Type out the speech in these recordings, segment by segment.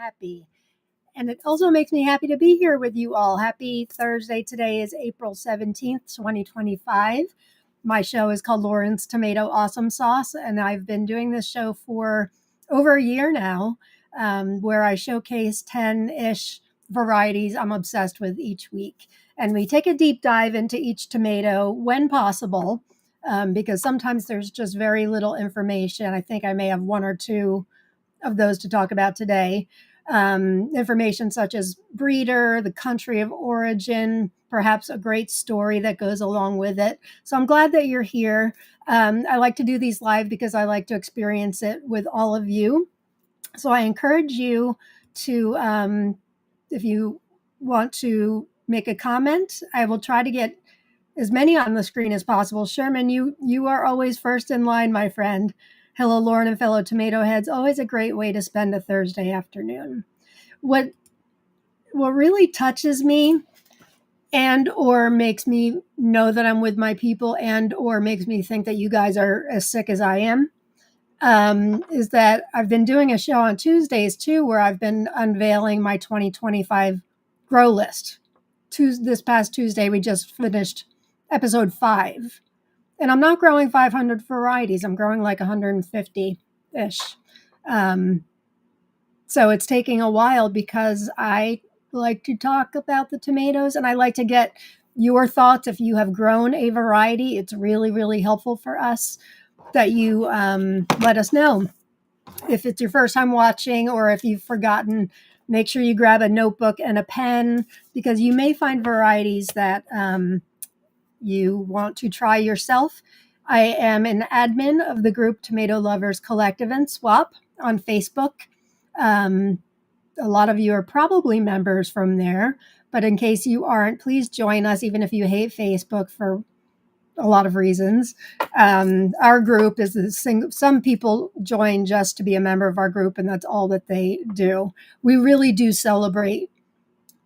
happy. And it also makes me happy to be here with you all. Happy Thursday. Today is April 17th, 2025. My show is called Lauren's Tomato Awesome Sauce, and I've been doing this show for over a year now, where I showcase 10-ish varieties I'm obsessed with each week. And we take a deep dive into each tomato when possible, because sometimes there's just very little information. I think I may have one or two of those to talk about today. Information such as breeder, the country of origin, perhaps a great story that goes along with it. So I'm glad that you're here. I like to do these live because I like to experience it with all of you. So I encourage you to, if you want to make a comment, I will try to get as many on the screen as possible. Sherman, you are always first in line, my friend. Hello, Lauren and fellow tomato heads. Always a great way to spend a Thursday afternoon. What really touches me and or makes me know that I'm with my people and or makes me think that you guys are as sick as I am, is that I've been doing a show on Tuesdays too, where I've been unveiling my 2025 grow list. This past Tuesday, we just finished episode 5. And I'm not growing 500 varieties. I'm growing like 150-ish. So it's taking a while because I like to talk about the tomatoes and I like to get your thoughts. If you have grown a variety, it's really, really helpful for us that you let us know. If it's your first time watching or if you've forgotten, make sure you grab a notebook and a pen because you may find varieties that you want to try yourself. I am an admin of the group Tomato Lovers Collective and Swap on Facebook. A lot of you are probably members from there, but in case you aren't, please join us, even if you hate Facebook for a lot of reasons. Our group is some people join just to be a member of our group, and that's all that they do. We really do celebrate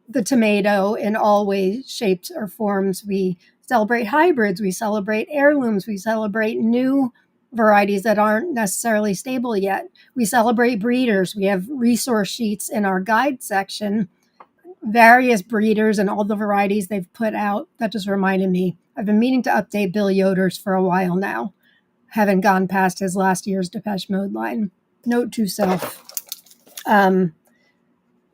the tomato in all ways, shapes, or forms. We celebrate hybrids, we celebrate heirlooms, we celebrate new varieties that aren't necessarily stable yet. We celebrate breeders. We have resource sheets in our guide section, various breeders and all the varieties they've put out. That just reminded me. I've been meaning to update Bill Yoder's for a while now. Haven't gone past his last year's Depeche Mode line. Note to self.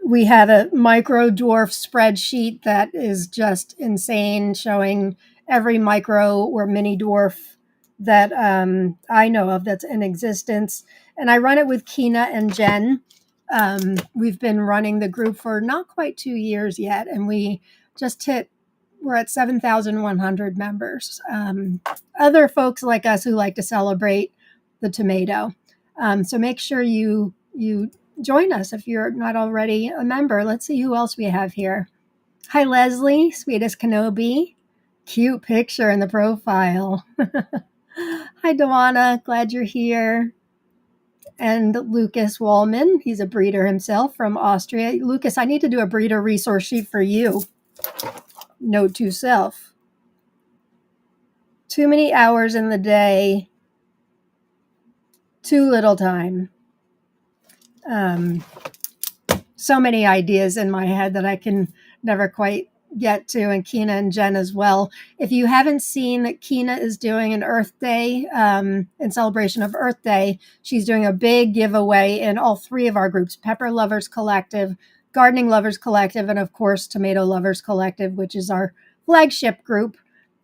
We have a micro dwarf spreadsheet that is just insane, showing every micro or mini dwarf that I know of that's in existence. And I run it with Kina and Jen. We've been running the group for not quite 2 years yet, and we're at 7,100 members. Other folks like us who like to celebrate the tomato. So make sure you join us if you're not already a member. Let's see who else we have here. Hi, Leslie, sweetest Kenobi. Cute picture in the profile. Hi, Dawana. Glad you're here. And Lucas Wallman. He's a breeder himself from Austria. Lucas, I need to do a breeder resource sheet for you. Note to self. Too many hours in the day. Too little time. So many ideas in my head that I can never quite get to, and Kina and Jen as well. If you haven't seen that Kina is doing an Earth Day, in celebration of Earth Day, she's doing a big giveaway in all 3 of our groups, Pepper Lovers Collective, Gardening Lovers Collective, and of course, Tomato Lovers Collective, which is our flagship group.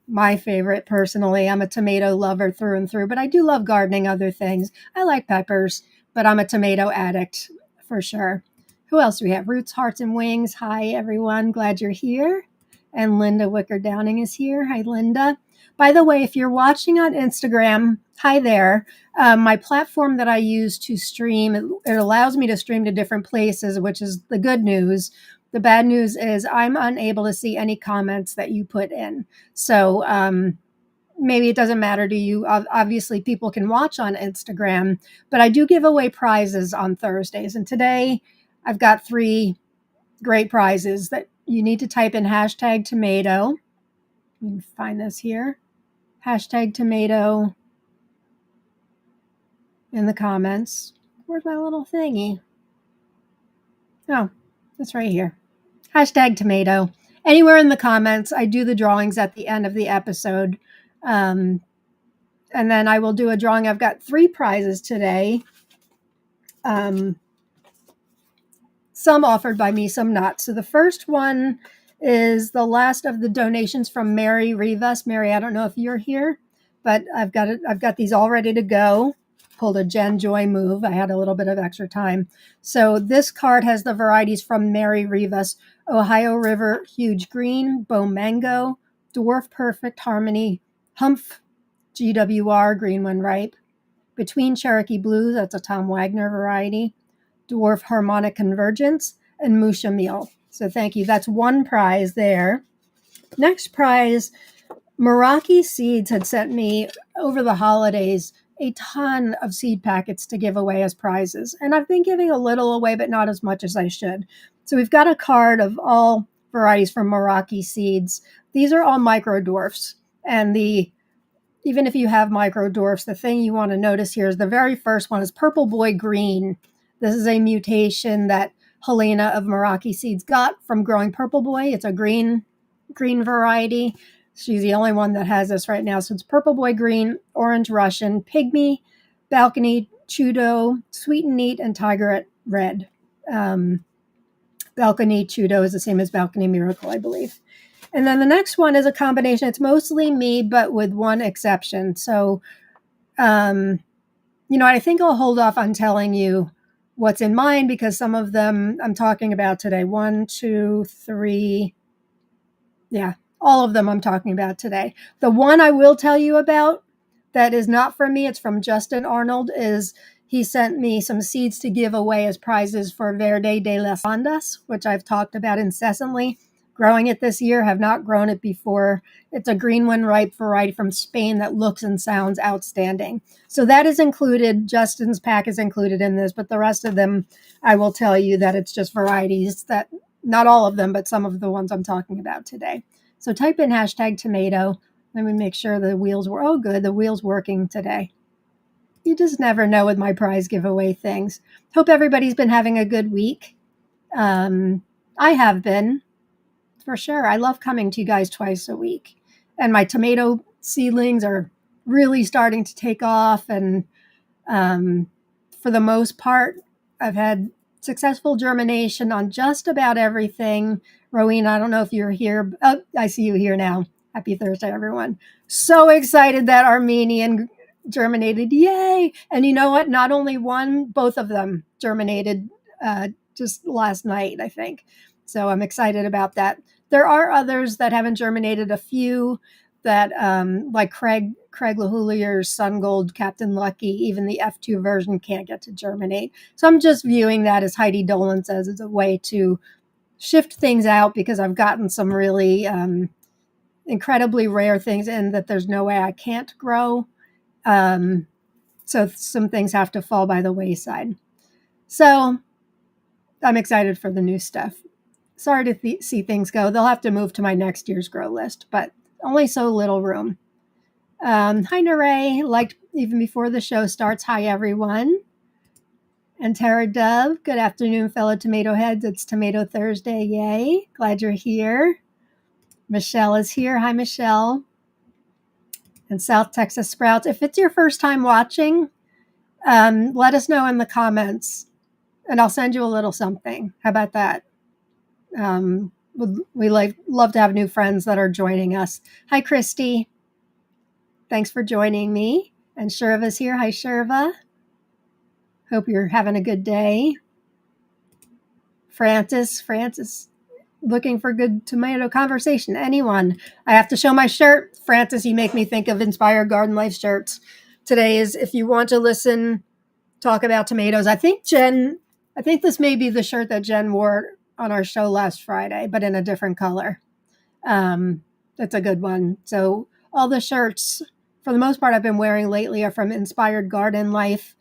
My favorite, personally. I'm a tomato lover through and through, but I do love gardening other things. I like peppers, but I'm a tomato addict for sure. Who else do we have? Roots, Hearts, and Wings. Hi, everyone. Glad you're here. And Linda Wicker Downing is here. Hi, Linda. By the way, if you're watching on Instagram, hi there. My platform that I use to stream, it allows me to stream to different places, which is the good news. The bad news is I'm unable to see any comments that you put in. So maybe it doesn't matter to you. Obviously, people can watch on Instagram, but I do give away prizes on Thursdays. And today I've got 3 great prizes that you need to type in #tomato. You can find this here. #tomato in the comments. Where's my little thingy? Oh, it's right here. Hashtag tomato. Anywhere in the comments. I do the drawings at the end of the episode. And then I will do a drawing. I've got 3 prizes today. Some offered by me, some not. So the first one is the last of the donations from Mary Rivas. Mary, I don't know if you're here, but I've got these all ready to go. Pulled a Jen Joy move. I had a little bit of extra time. So this card has the varieties from Mary Rivas: Ohio River Huge Green, Bow Mango, Dwarf Perfect Harmony, Humph GWR Green When Ripe, Between Cherokee Blues, that's a Tom Wagner variety, Dwarf Harmonic Convergence, and Musha Meal. So thank you. That's one prize there. Next prize, Meraki Seeds had sent me over the holidays a ton of seed packets to give away as prizes. And I've been giving a little away, but not as much as I should. So we've got a card of all varieties from Meraki Seeds. These are all micro dwarfs. And even if you have micro dwarfs, the thing you want to notice here is the very first one is Purple Boy Green. This is a mutation that Helena of Meraki Seeds got from growing Purple Boy. It's a green variety. She's the only one that has this right now. So it's Purple Boy Green, Orange Russian, Pygmy, Balcony Chudo, Sweet and Neat, and Tiger Red. Balcony Chudo is the same as Balcony Miracle, I believe. And then the next one is a combination. It's mostly me, but with one exception. So, I think I'll hold off on telling you what's in mine because some of them I'm talking about today. 1, 2, 3. Yeah, all of them I'm talking about today. The one I will tell you about that is not from me, it's from Justin Arnold, is he sent me some seeds to give away as prizes for Verde de las Ondas, which I've talked about incessantly. Growing it this year, have not grown it before. It's a green when ripe variety from Spain that looks and sounds outstanding. So that is included. Justin's pack is included in this, but the rest of them, I will tell you that it's just varieties that, not all of them, but some of the ones I'm talking about today. So type in hashtag tomato. Let me make sure the wheels were, oh good, the wheel's working today. You just never know with my prize giveaway things. Hope everybody's been having a good week. I have been. For sure. I love coming to you guys twice a week. And my tomato seedlings are really starting to take off. And for the most part, I've had successful germination on just about everything. Rowena, I don't know if you're here. Oh, I see you here now. Happy Thursday, everyone. So excited that Armenian germinated. Yay. And you know what? Not only one, both of them germinated just last night, I think. So I'm excited about that. There are others that haven't germinated, a few that, like Craig LaHoulier's Sun Gold, Captain Lucky, even the F2 version can't get to germinate. So I'm just viewing that, as Heidi Dolan says, as a way to shift things out because I've gotten some really incredibly rare things in that there's no way I can't grow. So some things have to fall by the wayside. So I'm excited for the new stuff. Sorry to see things go. They'll have to move to my next year's grow list, but only so little room. Hi, Naray. Liked even before the show starts. Hi, everyone. And Tara Dove. Good afternoon, fellow tomato heads. It's Tomato Thursday. Yay. Glad you're here. Michelle is here. Hi, Michelle. And South Texas Sprouts. If it's your first time watching, let us know in the comments, and I'll send you a little something. How about that? We love to have new friends that are joining us. Hi, Christy. Thanks for joining me. And Shirva's here. Hi, Shirva. Hope you're having a good day. Francis, looking for good tomato conversation. Anyone? I have to show my shirt. Francis, you make me think of Inspired Garden Life shirts. Today is, if you want to listen, talk about tomatoes. I think this may be the shirt that Jen wore on our show last Friday, but in a different color. That's a good one. So all the shirts, for the most part, I've been wearing lately are from Inspired Garden Life.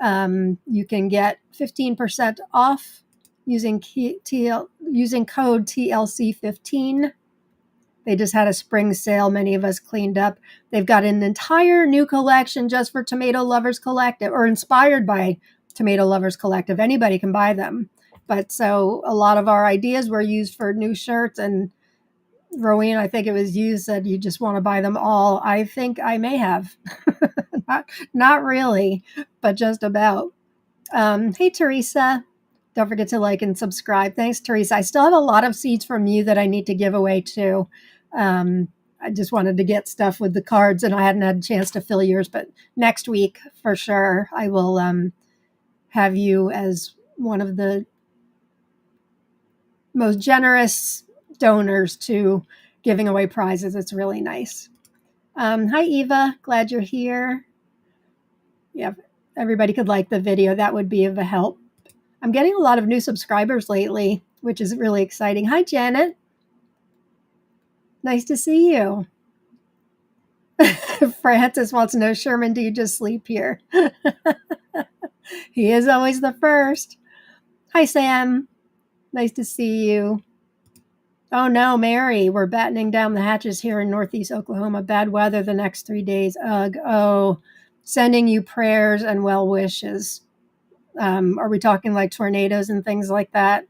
You can get 15% off using code TLC15. They just had a spring sale. Many of us cleaned up. They've got an entire new collection just for Tomato Lovers Collective, or inspired by Tomato Lovers Collective. Anybody can buy them. But so a lot of our ideas were used for new shirts, and Rowena, I think it was you, said you just want to buy them all. I think I may have. not really, but just about. Hey, Teresa. Don't forget to like and subscribe. Thanks, Teresa. I still have a lot of seeds from you that I need to give away too. I just wanted to get stuff with the cards, and I hadn't had a chance to fill yours. But next week, for sure, I will have you as one of the most generous donors to giving away prizes. It's really nice. Hi, Eva. Glad you're here. Yeah, everybody could like the video. That would be of a help. I'm getting a lot of new subscribers lately, which is really exciting. Hi, Janet. Nice to see you. Francis wants to know, Sherman, do you just sleep here? He is always the first. Hi, Sam. Nice to see you. Oh no, Mary, we're battening down the hatches here in Northeast Oklahoma. Bad weather the next 3 days. Ugh. Oh, sending you prayers and well wishes. Are we talking like tornadoes and things like that?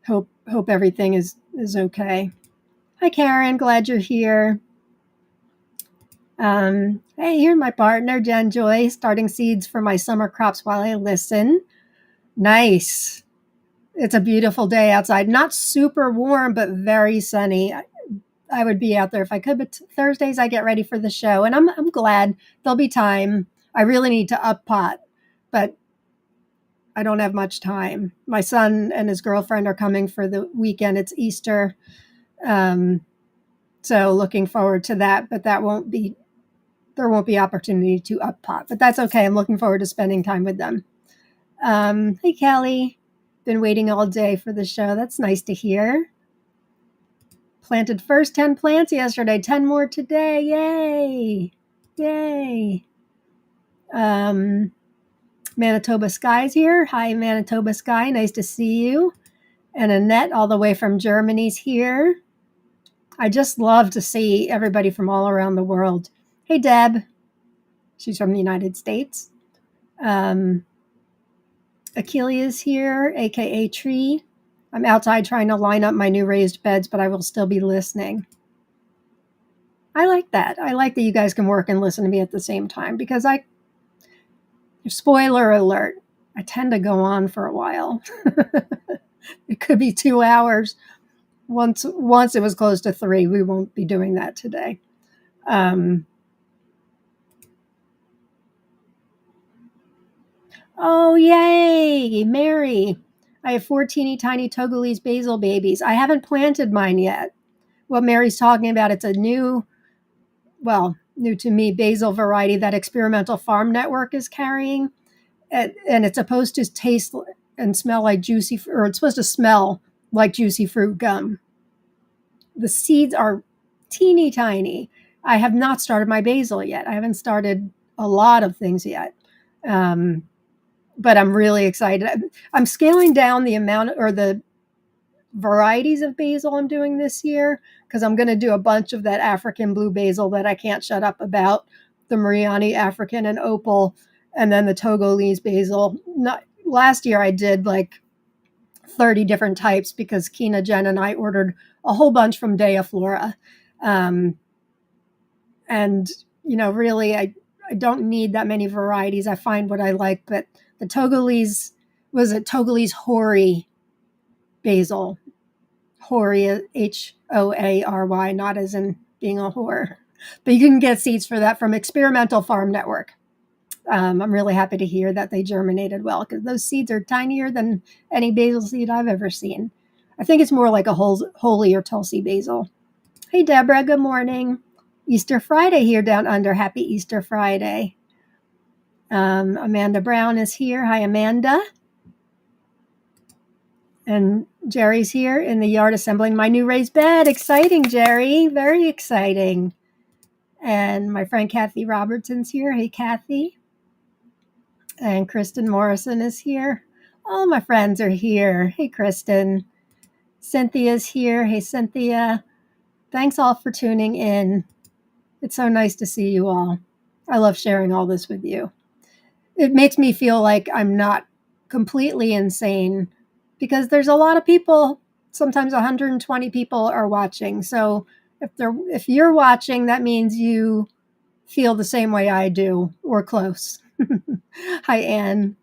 Hope everything is okay. Hi, Karen. Glad you're here. Hey, here's my partner, Jen Joy, starting seeds for my summer crops while I listen. Nice. It's a beautiful day outside. Not super warm, but very sunny. I would be out there if I could, but Thursdays I get ready for the show, and I'm glad there'll be time. I really need to up pot, but I don't have much time. My son and his girlfriend are coming for the weekend. It's Easter. So looking forward to that, but there won't be opportunity to up pot, but that's okay. I'm looking forward to spending time with them. Hey, Kelly. Been waiting all day for the show. That's nice to hear. Planted first 10 plants yesterday, 10 more today. Yay. Yay. Manitoba Sky's here. Hi, Manitoba Sky. Nice to see you. And Annette, all the way from Germany's here. I just love to see everybody from all around the world. Hey, Deb. She's from the United States. Achilles here, aka Tree. I'm outside trying to line up my new raised beds, but I will still be listening. I like that. I like that you guys can work and listen to me at the same time, because spoiler alert, I tend to go on for a while. It could be 2 hours. Once it was close to 3. We won't be doing that today. Oh, yay, Mary. I have 4 teeny tiny Togolese basil babies. I haven't planted mine yet. What Mary's talking about, it's a new to me, basil variety that Experimental Farm Network is carrying. And it's supposed to taste and smell like it's supposed to smell like juicy fruit gum. The seeds are teeny tiny. I have not started my basil yet. I haven't started a lot of things yet. But I'm really excited. I'm scaling down the amount or the varieties of basil I'm doing this year, because I'm going to do a bunch of that African blue basil that I can't shut up about, the Mariani African and Opal, and then the Togolese basil. Last year I did like 30 different types, because Kina, Jen, and I ordered a whole bunch from Dea Flora. And, really, I don't need that many varieties. I find what I like, but the Togolese, Togolese Hoary basil. Hoary, Hoary, not as in being a whore. But you can get seeds for that from Experimental Farm Network. I'm really happy to hear that they germinated well, because those seeds are tinier than any basil seed I've ever seen. I think it's more like a holy or Tulsi basil. Hey, Deborah, good morning. Easter Friday here down under. Happy Easter Friday. Amanda Brown is here. Hi, Amanda. And Jerry's here in the yard assembling my new raised bed. Exciting, Jerry. Very exciting. And my friend Kathy Robertson's here. Hey, Kathy. And Kristen Morrison is here. All my friends are here. Hey, Kristen. Cynthia's here. Hey, Cynthia. Thanks all for tuning in. It's so nice to see you all. I love sharing all this with you. It makes me feel like I'm not completely insane because there's a lot of people. Sometimes 120 people are watching. So if you're watching, that means you feel the same way I do or close. Hi, Anne.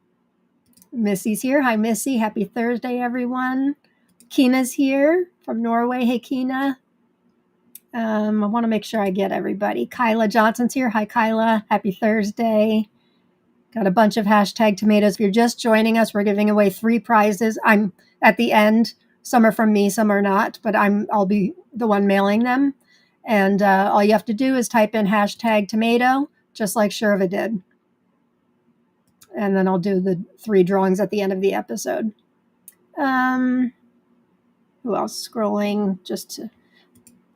Missy's here. Hi, Missy. Happy Thursday, everyone. Kina's here from Norway. Hey, Kina. I want to make sure I get everybody. Kyla Johnson's here. Hi, Kyla. Happy Thursday. Got a bunch of hashtag tomatoes. If you're just joining us, we're giving away 3 prizes. I'm at the end. Some are from me, some are not, but I'll be the one mailing them. And all you have to do is type in hashtag tomato, just like Sherva did. And then I'll do the 3 drawings at the end of the episode. Who else? Scrolling just to...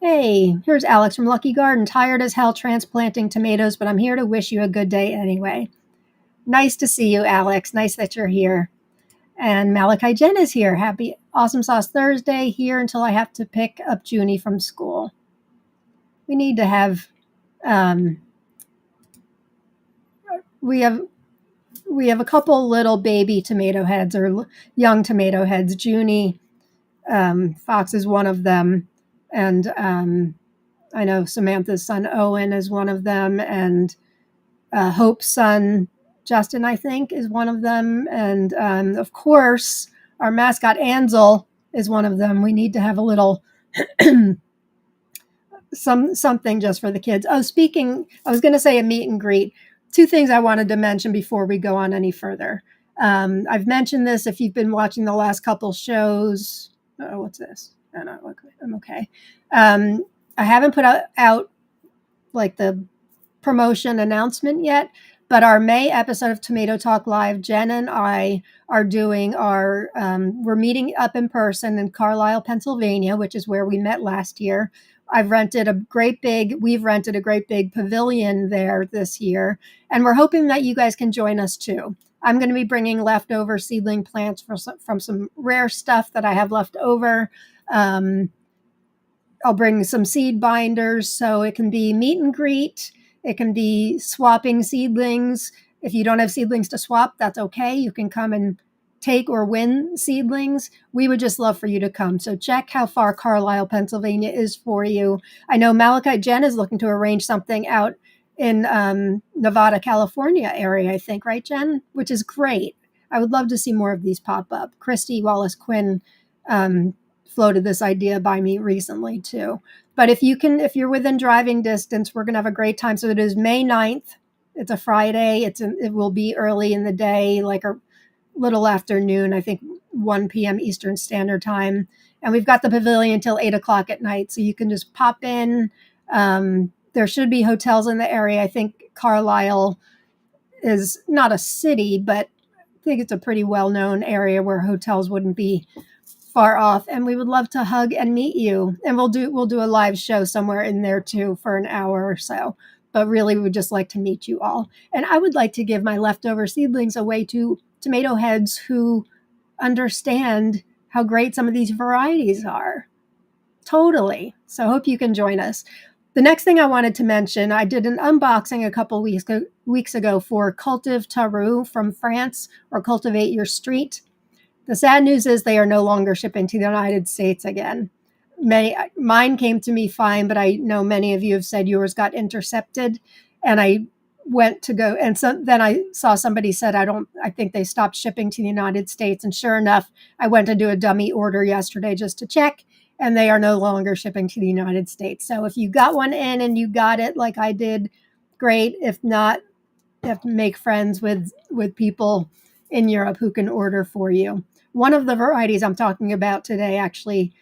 Hey, here's Alex from Lucky Garden. Tired as hell transplanting tomatoes, but I'm here to wish you a good day anyway. Nice to see you, Alex. Nice that you're here. And Malachi Jen is here. Happy Awesome Sauce Thursday. Here until I have to pick up Junie from school. We need to have... we have a couple little baby tomato heads or young tomato heads. Junie Fox is one of them. And I know Samantha's son Owen is one of them. And Hope's son Justin, I think, is one of them. And of course, our mascot Ansel is one of them. We need to have a little something just for the kids. Oh, speaking, I was going to say a meet and greet. 2 things I wanted to mention before we go on any further. I've mentioned this if you've been watching the last couple shows. Oh, what's this? No, I'm okay. I haven't put out like the promotion announcement yet, but our May episode of Tomato Talk Live, Jen and I are doing we're meeting up in person in Carlisle, Pennsylvania, which is where we met last year. We've rented a great big pavilion there this year, and we're hoping that you guys can join us too. I'm going to be bringing leftover seedling plants from some rare stuff that I have left over. I'll bring some seed binders, so it can be meet and greet. It can be swapping seedlings. If you don't have seedlings to swap, that's okay. You can come and take or win seedlings. We would just love for you to come. So check how far Carlisle, Pennsylvania is for you. I know Malachi Jen is looking to arrange something out in Nevada, California area, I think, right, Jen? Which is great. I would love to see more of these pop up. Christy Wallace Quinn floated this idea by me recently too. But if you're within driving distance, we're going to have a great time. So it is May 9th. It's a Friday. It will be early in the day, like a little afternoon, I think 1 p.m. Eastern Standard Time. And we've got the pavilion until 8 o'clock at night. So you can just pop in. There should be hotels in the area. I think Carlisle is not a city, but I think it's a pretty well-known area where hotels wouldn't be far off. And we would love to hug and meet you. And we'll do a live show somewhere in there too for an hour or so. But really, we would just like to meet you all. And I would like to give my leftover seedlings away to tomato heads who understand how great some of these varieties are. Totally. So I hope you can join us. The next thing I wanted to mention, I did an unboxing a couple weeks ago for Cultive Taru from France, or Cultivate Your Street. The sad news is they are no longer shipping to the United States again. Mine came to me fine, but I know many of you have said yours got intercepted, and I went to go, and so then I saw somebody said, I think they stopped shipping to the United States, and sure enough, I went to do a dummy order yesterday just to check, and they are no longer shipping to the United States. So if you got one in and you got it like I did, great. If not, you have to make friends with people in Europe who can order for you. One of the varieties I'm talking about today actually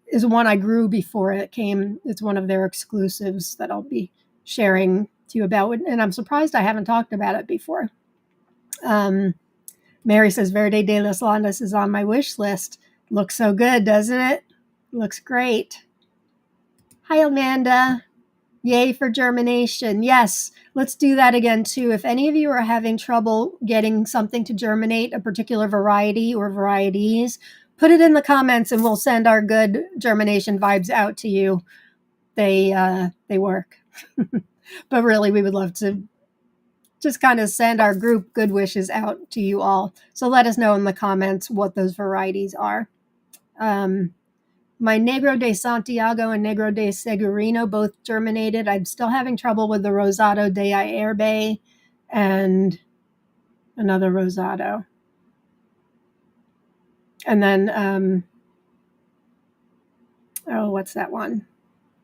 is one I grew before it came. It's one of their exclusives that I'll be sharing to you about, and I'm surprised I haven't talked about it before. Mary says Verde de las Landas is on my wish list. Looks so good, doesn't it? Looks great. Hi, Amanda. Yay for germination. Yes, let's do that again too. If any of you are having trouble getting something to germinate, a particular variety or varieties, put it in the comments and we'll send our good germination vibes out to you. They work. But really, we would love to just kind of send our group good wishes out to you all. So let us know in the comments what those varieties are. My Negro de Santiago and Negro de Segurino both germinated. I'm still having trouble with the Rosado de Aerbe and another Rosado. And then, what's that one?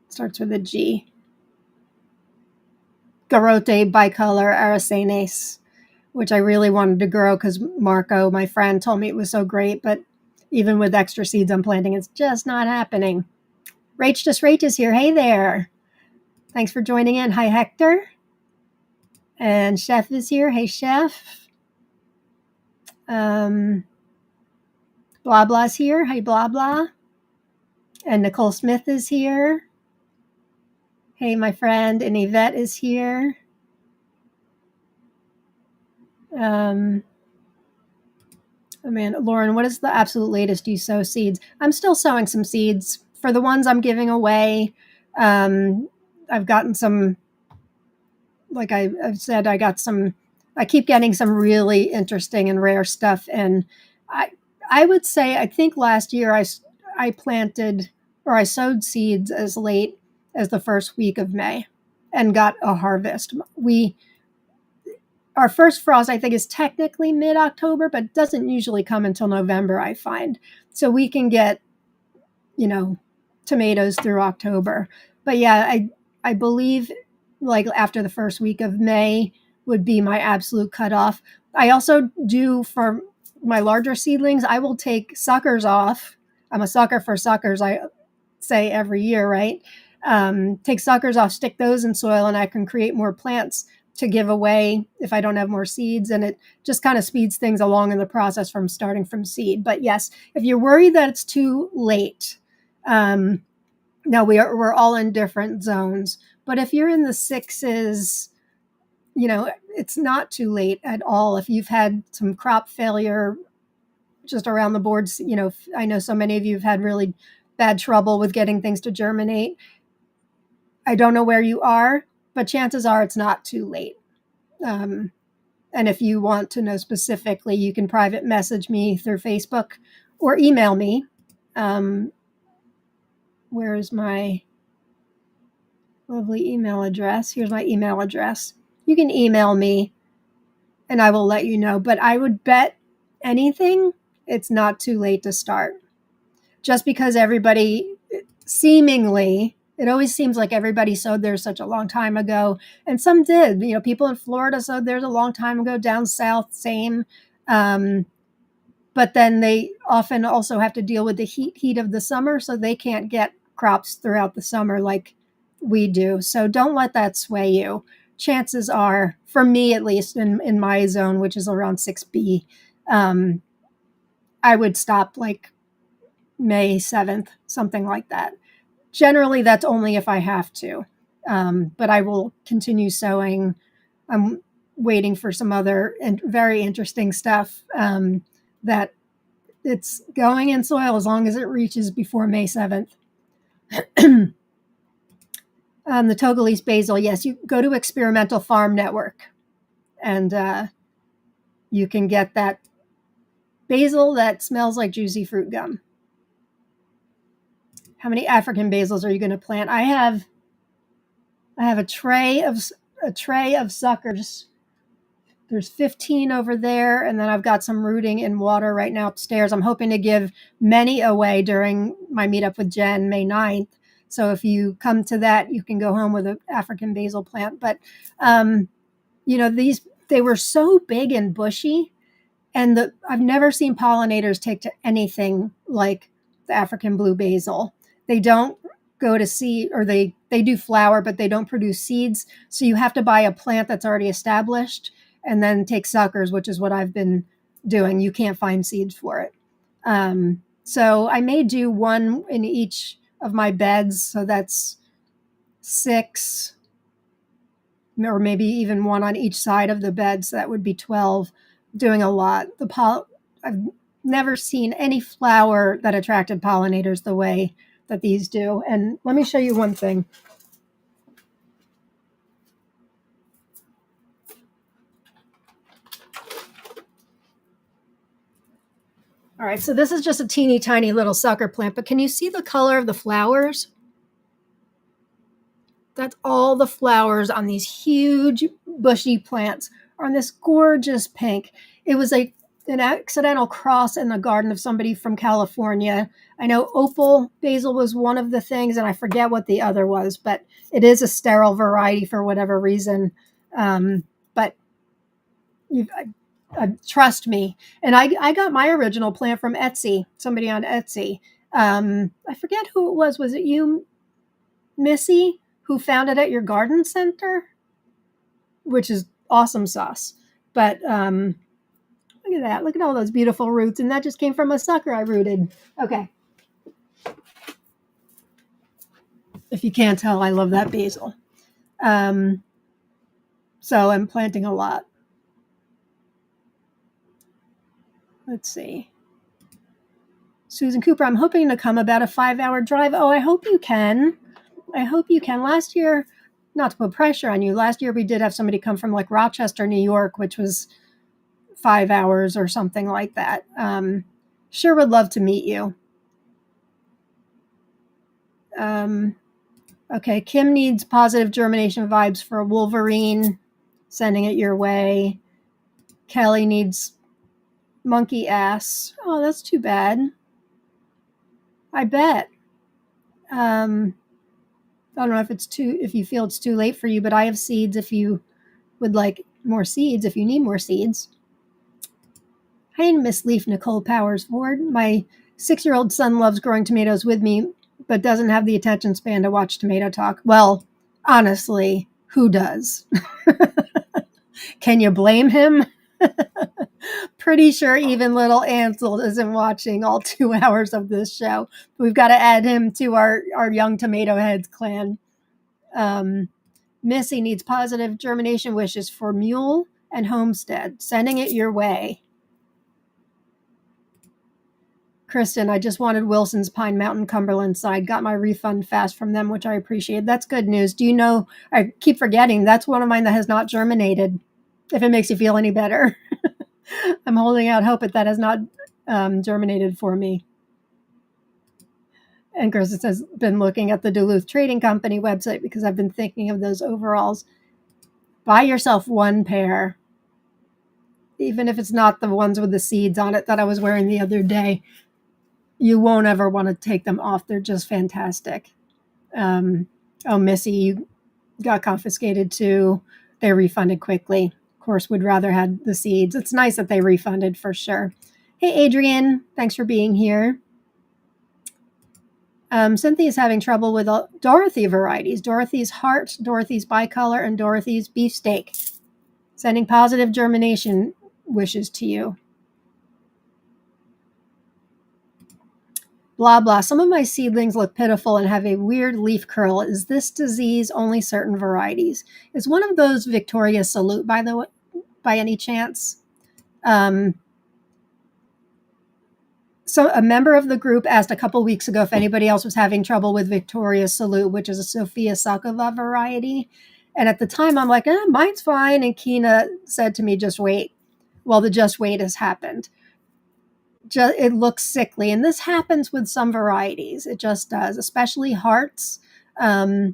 Starts with a G. Garrote bicolor Aracenes, which I really wanted to grow because Marco, my friend, told me it was so great. But even with extra seeds I'm planting, it's just not happening. Rach is here. Hey there. Thanks for joining in. Hi, Hector. And Chef is here. Hey, Chef. Blah Blah's here. Hey, Blah Blah. And Nicole Smith is here. Hey, my friend. And Yvette is here. Oh man, Lauren, what is the absolute latest you sow seeds? I'm still sowing some seeds. For the ones I'm giving away, I've gotten some, like I've said, I keep getting some really interesting and rare stuff. And I would say, I think last year I planted, or I sowed seeds as late as the first week of May and got a harvest. Our first frost, I think, is technically mid-October, but it doesn't usually come until November, I find. So we can get, tomatoes through October. But yeah, I believe like after the first week of May would be my absolute cutoff. I also do, for my larger seedlings, I will take suckers off. I'm a sucker for suckers, I say every year, right? Take suckers off, stick those in soil, and I can create more plants to give away if I don't have more seeds. And it just kind of speeds things along in the process from starting from seed. But yes, if you're worried that it's too late, now we're all in different zones. But if you're in the 6s, it's not too late at all. If you've had some crop failure just around the boards, I know so many of you have had really bad trouble with getting things to germinate. I don't know where you are, but chances are it's not too late. And if you want to know specifically, you can private message me through Facebook or email me. Where's my lovely email address? Here's my email address. You can email me and I will let you know. But I would bet anything, it's not too late to start. Just because everybody seemingly, it always seems like everybody sowed theirs such a long time ago. And some did. People in Florida sowed theirs a long time ago, down south, same. But then they often also have to deal with the heat of the summer, so they can't get crops throughout the summer like we do. So don't let that sway you. Chances are, for me at least, in my zone, which is around 6B, I would stop like May 7th, something like that. Generally, that's only if I have to. But I will continue sowing. I'm waiting for some other very interesting stuff that it's going in soil as long as it reaches before May 7th. The Togolese basil, yes, you go to Experimental Farm Network and you can get that basil that smells like juicy fruit gum. How many African basils are you going to plant? I have a tray of suckers. There's 15 over there, and then I've got some rooting in water right now upstairs. I'm hoping to give many away during my meetup with Jen, May 9th. So if you come to that, you can go home with an African basil plant. But, they were so big and bushy, and I've never seen pollinators take to anything like the African blue basil. They don't go to seed, or they do flower, but they don't produce seeds. So you have to buy a plant that's already established and then take suckers, which is what I've been doing. You can't find seeds for it. So I may do one in each of my beds. So that's 6, or maybe even one on each side of the bed. So that would be 12, doing a lot. I've never seen any flower that attracted pollinators the way that these do. And let me show you one thing. All right, so this is just a teeny tiny little sucker plant, but can you see the color of the flowers? That's all the flowers on these huge bushy plants are in this gorgeous pink. It was an accidental cross in the garden of somebody from California. I know opal basil was one of the things, and I forget what the other was, but it is a sterile variety for whatever reason. But trust me. And I got my original plant from Etsy, somebody on Etsy. I forget who it was. Was it you, Missy, who found it at your garden center? Which is awesome sauce. But look at that. Look at all those beautiful roots. And that just came from a sucker I rooted. Okay. If you can't tell, I love that basil. So I'm planting a lot. Let's see. Susan Cooper, I'm hoping to come about a 5-hour drive. Oh, I hope you can. I hope you can. Last year, not to put pressure on you, last year we did have somebody come from like Rochester, New York, which was 5 hours or something like that. Sure would love to meet you. Okay, Kim needs positive germination vibes for a Wolverine. Sending it your way. Kelly needs monkey ass. Oh, that's too bad. I bet. I don't know if you feel it's too late for you, but I have seeds if you would like more seeds, if you need more seeds. Hi, Miss Leaf Nicole Powers Ford. My 6-year-old son loves growing tomatoes with me, but doesn't have the attention span to watch Tomato Talk. Well, honestly, who does? Can you blame him? Pretty sure even little Ansel isn't watching all 2 hours of this show. We've got to add him to our Young Tomato Heads clan. Missy needs positive germination wishes for Mule and Homestead. Sending it your way. Kristen, I just wanted Wilson's Pine Mountain Cumberland side. Got my refund fast from them, which I appreciate. That's good news. Do you know, I keep forgetting, that's one of mine that has not germinated, if it makes you feel any better. I'm holding out hope that has not germinated for me. And Kristen has been looking at the Duluth Trading Company website because I've been thinking of those overalls. Buy yourself one pair, even if it's not the ones with the seeds on it that I was wearing the other day. You won't ever want to take them off. They're just fantastic. Oh, Missy, you got confiscated too. They refunded quickly. Of course, would rather had the seeds. It's nice that they refunded for sure. Hey, Adrian, thanks for being here. Cynthia's having trouble with Dorothy varieties. Dorothy's Heart, Dorothy's Bicolor, and Dorothy's Beefsteak. Sending positive germination wishes to you. Blah, blah. Some of my seedlings look pitiful and have a weird leaf curl. Is this disease only certain varieties? Is one of those Victoria Salute, by the way, by any chance? So a member of the group asked a couple weeks ago if anybody else was having trouble with Victoria Salute, which is a Sophia Sakova variety. And at the time, I'm like, mine's fine. And Kina said to me, just wait. Well, the just wait has happened. It looks sickly. And this happens with some varieties. It just does, especially hearts. So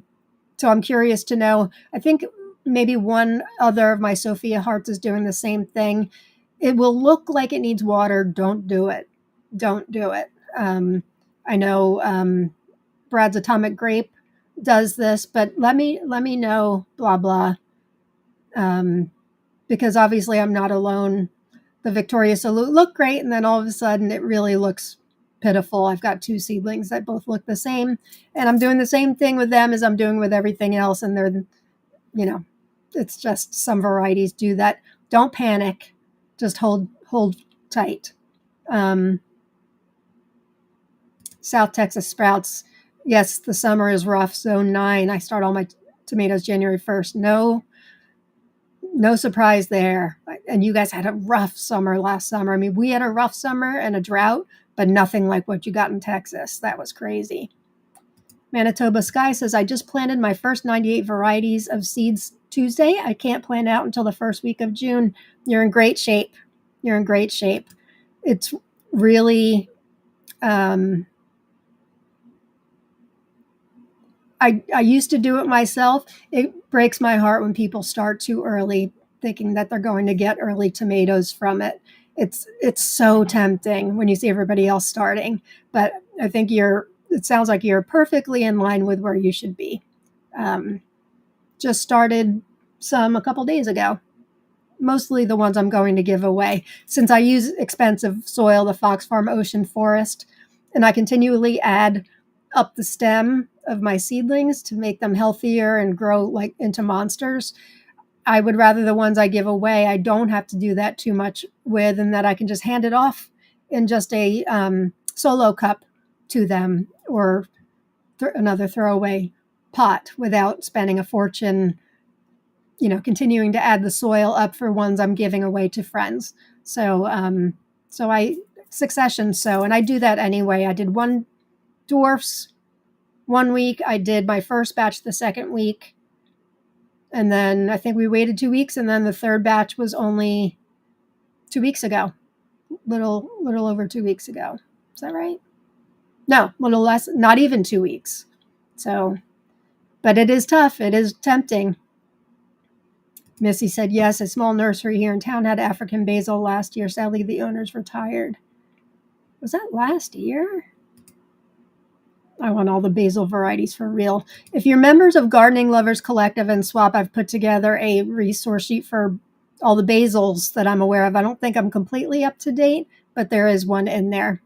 I'm curious to know. I think maybe one other of my Sophia hearts is doing the same thing. It will look like it needs water. Don't do it. Don't do it. I know Brad's Atomic Grape does this, but let me know, blah, blah. Because obviously I'm not alone. The Victoria Salute look great, and then all of a sudden it really looks pitiful. I've got 2 seedlings that both look the same, and I'm doing the same thing with them as I'm doing with everything else, and they're, it's just some varieties do that. Don't panic. Just hold tight. South Texas sprouts. Yes, the summer is rough. Zone 9. I start all my tomatoes January 1st. No surprise there. And you guys had a rough summer last summer. I mean, we had a rough summer and a drought, but nothing like what you got in Texas. That was crazy. Manitoba Sky says, I just planted my first 98 varieties of seeds Tuesday. I can't plant out until the first week of June. You're in great shape. You're in great shape. It's really, I used to do it myself. It breaks my heart when people start too early, thinking that they're going to get early tomatoes from it. It's so tempting when you see everybody else starting. But I think it sounds like you're perfectly in line with where you should be. Just started some a couple days ago. Mostly the ones I'm going to give away. Since I use expensive soil, the Fox Farm Ocean Forest, and I continually add up the stem of my seedlings to make them healthier and grow like into monsters, I would rather the ones I give away, I don't have to do that too much with, and that I can just hand it off in just a solo cup to them, or another throwaway pot, without spending a fortune, continuing to add the soil up for ones I'm giving away to friends. So I succession sow, and I do that anyway. I did one dwarfs 1 week. I did my first batch the second week. And then I think we waited 2 weeks, and then the third batch was only 2 weeks ago. Little over 2 weeks ago. Is that right? No, little less, not even 2 weeks. So, but it is tough. It is tempting. Missy said, yes, a small nursery here in town had African basil last year. Sadly, the owners retired. Was that last year? I want all the basil varieties for real. If you're members of Gardening Lovers Collective and Swap, I've put together a resource sheet for all the basils that I'm aware of. I don't think I'm completely up to date, but there is one in there.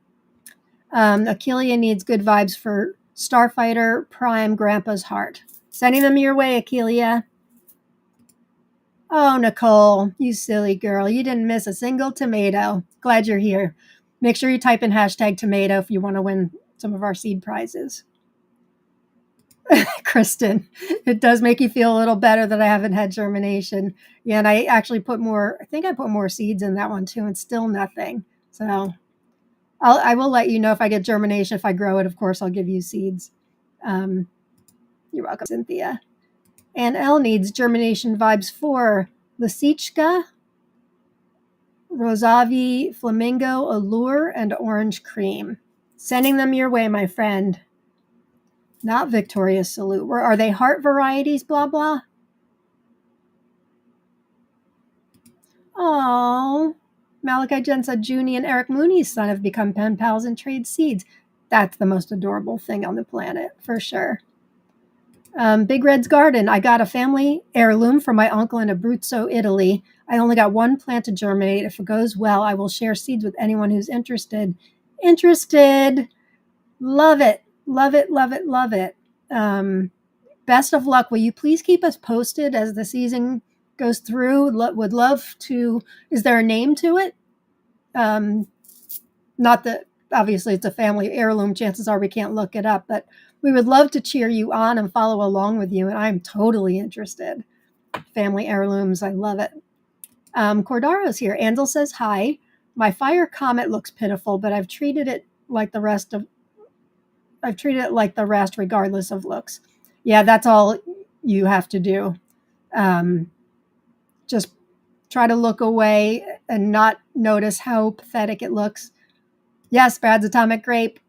Akelia needs good vibes for Starfighter Prime Grandpa's Heart. Sending them your way, Akelia. Oh, Nicole, you silly girl. You didn't miss a single tomato. Glad you're here. Make sure you type in hashtag tomato if you want to win some of our seed prizes. Kristen, it does make you feel a little better that I haven't had germination. Yeah, and I actually put more seeds in that one too, and still nothing. So I will let you know if I get germination. If I grow it, of course, I'll give you seeds. You're welcome, Cynthia. And Elle needs germination vibes for Lisichka, Rosavi, Flamingo, Allure, and Orange Cream. Sending them your way, my friend. Not Victoria's Salute. Are they heart varieties, blah, blah? Oh, Malachi Jen said Junie and Eric Mooney's son have become pen pals and trade seeds. That's the most adorable thing on the planet, for sure. Big Red's Garden. I got a family heirloom from my uncle in Abruzzo, Italy. I only got one plant to germinate. If it goes well, I will share seeds with anyone who's interested. Love it. Love it, love it, love it. Best of luck. Will you please keep us posted as the season goes through? Would love to. Is there a name to it? Not that obviously it's a family heirloom. Chances are we can't look it up, but we would love to cheer you on and follow along with you. And I'm totally interested. Family heirlooms. I love it. Cordaro's here. Ansel says, hi. My fire comet looks pitiful, but I've treated it like the rest regardless of looks. Yeah, that's all you have to do. Just try to look away and not notice how pathetic it looks. Yes, Brad's atomic grape.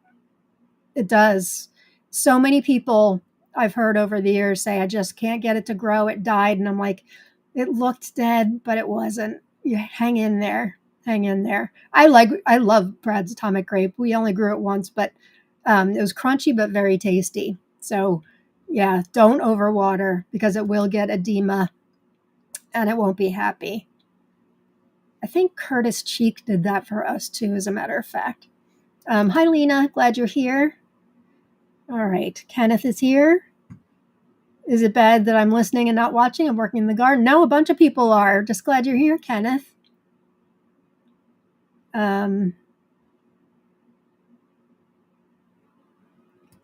It does. So many people I've heard over the years say, I just can't get it to grow. It died. And I'm like, it looked dead, but it wasn't. You hang in there. Hang in there. I love Brad's atomic grape. We only grew it once, but it was crunchy, but very tasty. So yeah, don't overwater because it will get edema and it won't be happy. I think Curtis Cheek did that for us too, as a matter of fact. Hi, Lena. Glad you're here. All right. Kenneth is here. Is it bad that I'm listening and not watching? I'm working in the garden. No, a bunch of people are. Just glad you're here, Kenneth.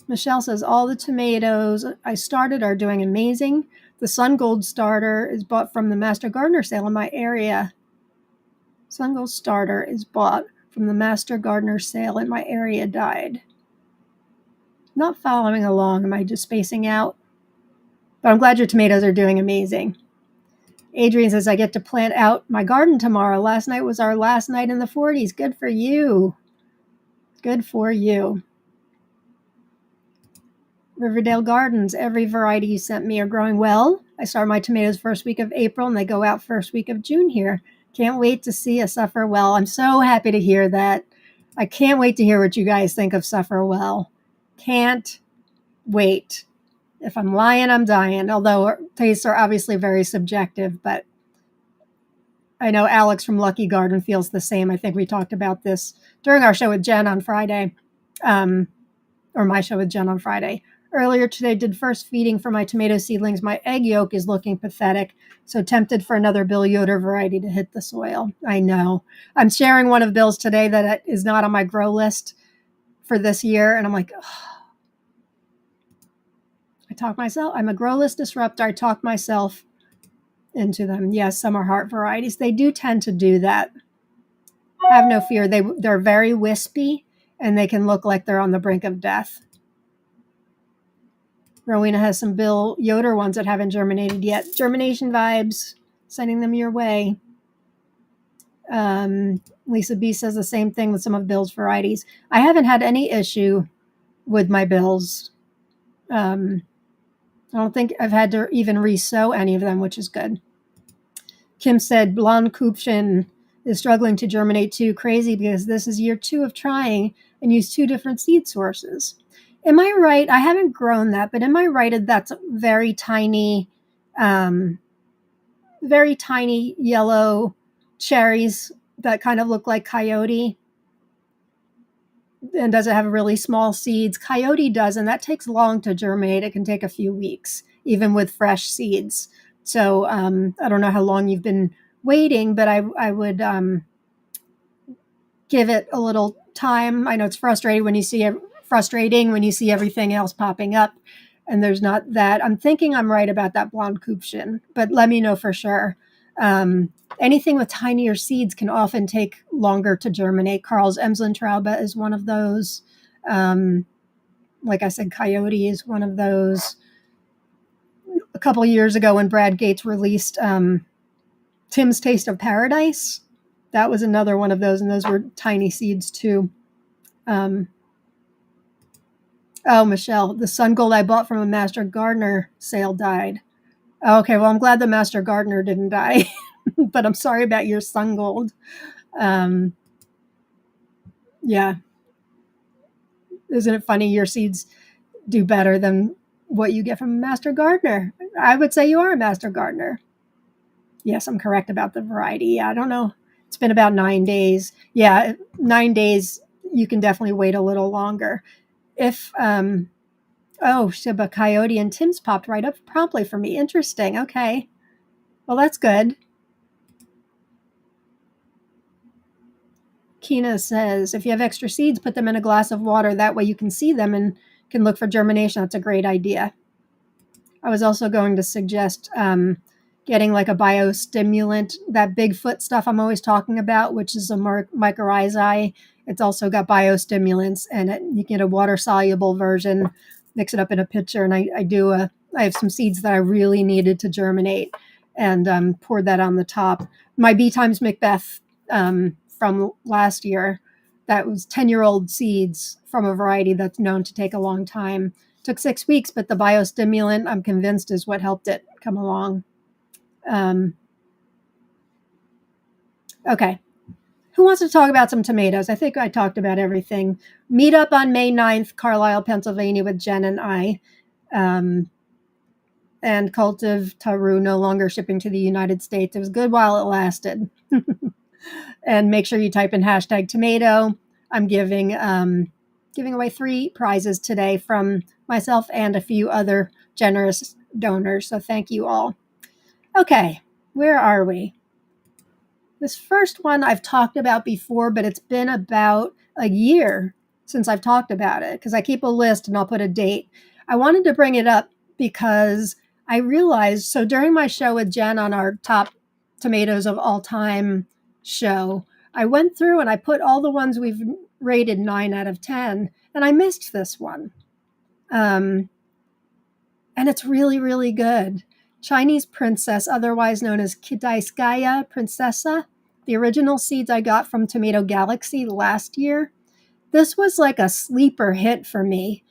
Michelle says, all the tomatoes I started are doing amazing. The Sun Gold starter is bought from the Master Gardener sale in my area. Sun Gold starter is bought from the Master Gardener sale in my area died. Not following along. Am I just spacing out? But I'm glad your tomatoes are doing amazing. Adrian says, I get to plant out my garden tomorrow. Last night was our last night in the 40s. Good for you. Good for you. Riverdale Gardens, every variety you sent me are growing well. I start my tomatoes first week of April and they go out first week of June here. Can't wait to see a Suffer Well. I'm so happy to hear that. I can't wait to hear what you guys think of Suffer Well. Can't wait. If I'm lying, I'm dying. Although tastes are obviously very subjective, but I know Alex from Lucky Garden feels the same. I think we talked about this during our show with Jen on Friday, or my show with Jen on Friday. Earlier today, did first feeding for my tomato seedlings. My egg yolk is looking pathetic, so tempted for another Bill Yoder variety to hit the soil. I know. I'm sharing one of Bill's today that is not on my grow list for this year, and I'm like, oh. I talk myself. I'm a grow list disruptor. I talk myself into them. Yes, some are heart varieties. They do tend to do that. Have no fear. They're very wispy, and they can look like they're on the brink of death. Rowena has some Bill Yoder ones that haven't germinated yet. Germination vibes, sending them your way. Lisa B says the same thing with some of Bill's varieties. I haven't had any issue with my Bills. I don't think I've had to even resow any of them, which is good. Kim said Blonde Kupchen is struggling to germinate too. Crazy because this is year 2 of trying and use 2 different seed sources. Am I right? I haven't grown that, but am I right that that's very tiny yellow cherries that kind of look like coyote? And does it have really small seeds? Coyote does, and that takes long to germinate. It can take a few weeks, even with fresh seeds. So I don't know how long you've been waiting, but I would give it a little time. I know it's frustrating when you see everything else popping up, and there's not that. I'm thinking I'm right about that Blonde Kupchen, but let me know for sure. Anything with tinier seeds can often take longer to germinate. Carl's Emslandtraube is one of those. Like I said, Coyote is one of those. A couple of years ago when Brad Gates released Tim's Taste of Paradise, that was another one of those, and those were tiny seeds too. Oh, Michelle, the sun gold I bought from a Master Gardener sale died. Okay, well, I'm glad the Master Gardener didn't die, but I'm sorry about your sun gold. Yeah. Isn't it funny? Your seeds do better than what you get from a Master Gardener. I would say you are a Master Gardener. Yes, I'm correct about the variety. Yeah, I don't know. It's been about 9 days. Yeah, 9 days. You can definitely wait a little longer. If, Shiba Coyote and Tim's popped right up promptly for me. Interesting. Okay. Well, that's good. Kina says, if you have extra seeds, put them in a glass of water. That way you can see them and can look for germination. That's a great idea. I was also going to suggest getting like a biostimulant, that Bigfoot stuff I'm always talking about, which is a mycorrhizae. It's also got biostimulants, and you can get a water-soluble version, mix it up in a pitcher, and I have some seeds that I really needed to germinate, and poured that on the top. My B times Macbeth from last year, that was 10-year-old seeds from a variety that's known to take a long time. Took 6 weeks, but the biostimulant, I'm convinced, is what helped it come along. Okay. Who wants to talk about some tomatoes? I think I talked about everything. Meetup on May 9th, Carlisle, Pennsylvania with Jen and I. And Cultiv Taru no longer shipping to the United States. It was good while it lasted. And make sure you type in hashtag tomato. I'm giving away 3 prizes today from myself and a few other generous donors. So thank you all. Okay, where are we? This first one I've talked about before, but it's been about a year since I've talked about it because I keep a list and I'll put a date. I wanted to bring it up because I realized, so during my show with Jen on our top tomatoes of all time show, I went through and I put all the ones we've rated 9 out of 10, and I missed this one. And it's really, really good. Chinese Princess, otherwise known as Kidaiskaya Princessa. The original seeds I got from Tomato Galaxy last year. This was like a sleeper hit for me.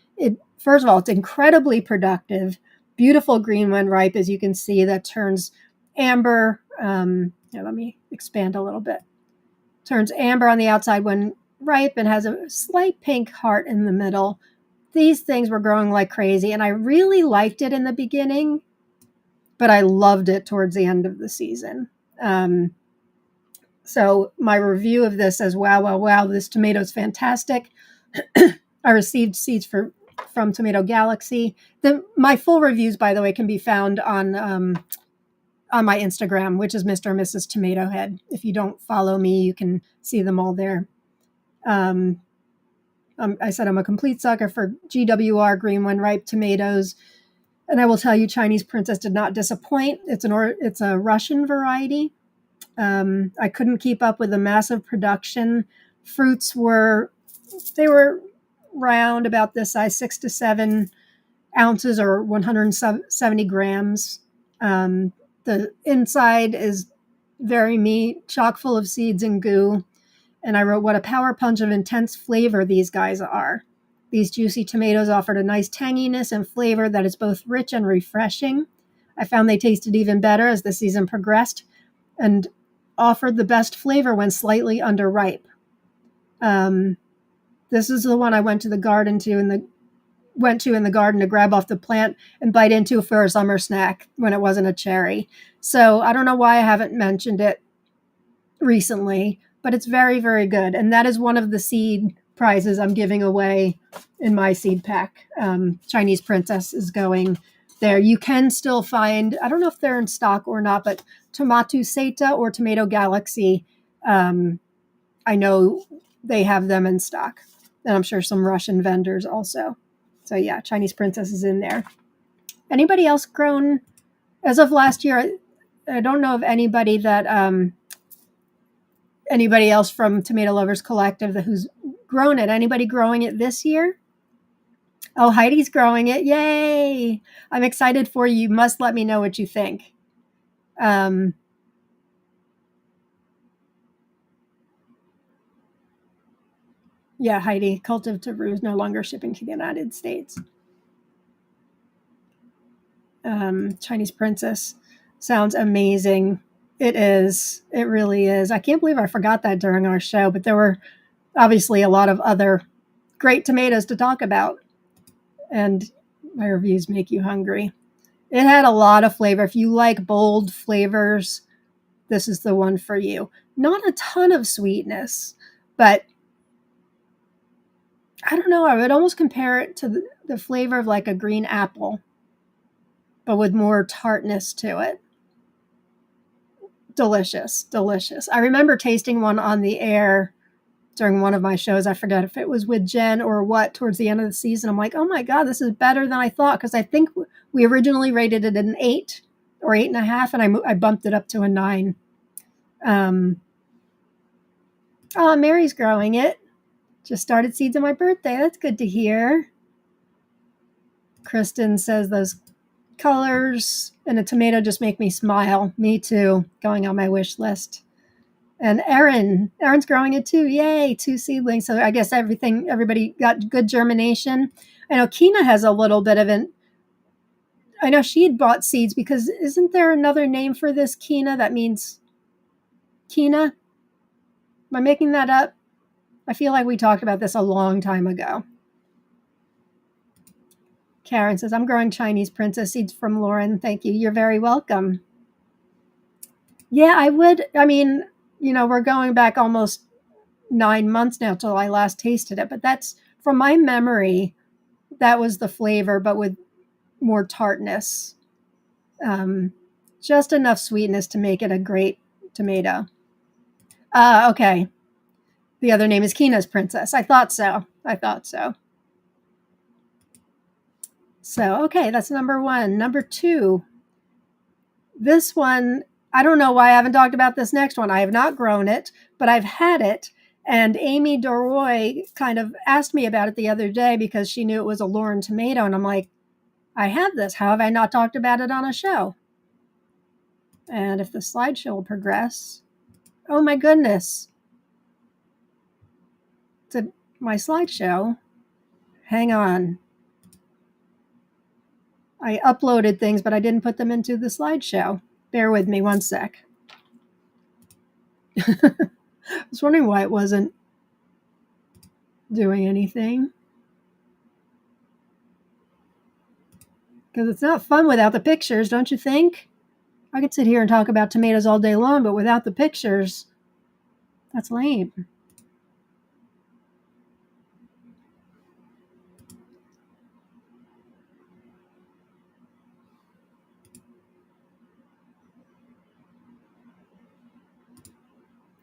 First of all, it's incredibly productive, beautiful green when ripe, as you can see, that turns amber. Let me expand a little bit. Turns amber on the outside when ripe and has a slight pink heart in the middle. These things were growing like crazy, and I really liked it in the beginning, but I loved it towards the end of the season. So my review of this says, wow, this tomato is fantastic. I received seeds from Tomato Galaxy. My full reviews, by the way, can be found on my Instagram, which is Mr. and Mrs. Tomato Head. If you don't follow me, you can see them all there. I said I'm a complete sucker for GWR green when ripe tomatoes. And I will tell you, Chinese Princess did not disappoint. It's a Russian variety. I couldn't keep up with the massive production. Fruits were round about this size, 6 to 7 ounces or 170 grams. The inside is very meat, chock full of seeds and goo. And I wrote, what a power punch of intense flavor these guys are. These juicy tomatoes offered a nice tanginess and flavor that is both rich and refreshing. I found they tasted even better as the season progressed and offered the best flavor when slightly underripe. This is the one I went to the garden in the garden to grab off the plant and bite into for a summer snack when it wasn't a cherry. So I don't know why I haven't mentioned it recently, but it's very, very good. And that is one of the seed prizes I'm giving away in my seed pack. Chinese Princess is going there. You can still find, I don't know if they're in stock or not, but Tomato Awesome or Tomato Galaxy, I know they have them in stock. And I'm sure some Russian vendors also. So yeah, Chinese Princess is in there. Anybody else grown as of last year? I don't know of anybody that anybody else from Tomato Lovers Collective who's grown it. Anybody growing it this year? Oh, Heidi's growing it. Yay. I'm excited for you. You must let me know what you think. Yeah, Heidi, Cultive to Rue is no longer shipping to the United States. Chinese Princess sounds amazing. It is. It really is. I can't believe I forgot that during our show, but there were obviously a lot of other great tomatoes to talk about. And my reviews make you hungry. It had a lot of flavor. If you like bold flavors, this is the one for you. Not a ton of sweetness, but I don't know. I would almost compare it to the flavor of like a green apple, but with more tartness to it. Delicious, delicious. I remember tasting one on the air during one of my shows. I forget if it was with Jen or what, towards the end of the season. I'm like, oh my God, this is better than I thought. Because I think we originally rated it an 8 or 8.5, and I bumped it up to a 9. Oh, Mary's growing it. Just started seeds on my birthday. That's good to hear. Kristen says those colors and a tomato just make me smile. Me too. Going on my wish list. And Erin's growing it too. Yay, 2 seedlings. So I guess everybody got good germination. I know Kina has a little bit of it. I know she had bought seeds because isn't there another name for this Kina that means Kina? Am I making that up? I feel like we talked about this a long time ago. Karen says, I'm growing Chinese Princess seeds from Lauren. Thank you. You're very welcome. Yeah, I would. I mean, we're going back almost 9 months now till I last tasted it, but that's from my memory, that was the flavor, but with more tartness. Just enough sweetness to make it a great tomato. Okay. The other name is Kina's Princess. I thought so. So, okay, that's number 1. Number 2, this one, I don't know why I haven't talked about this next one. I have not grown it, but I've had it. And Amy Doroy kind of asked me about it the other day because she knew it was a Lauren tomato. And I'm like, I have this. How have I not talked about it on a show? And if the slideshow will progress. Oh my goodness. my slideshow. Hang on. I uploaded things, but I didn't put them into the slideshow. Bear with me one sec. I was wondering why it wasn't doing anything. Because it's not fun without the pictures, don't you think? I could sit here and talk about tomatoes all day long, but without the pictures, that's lame.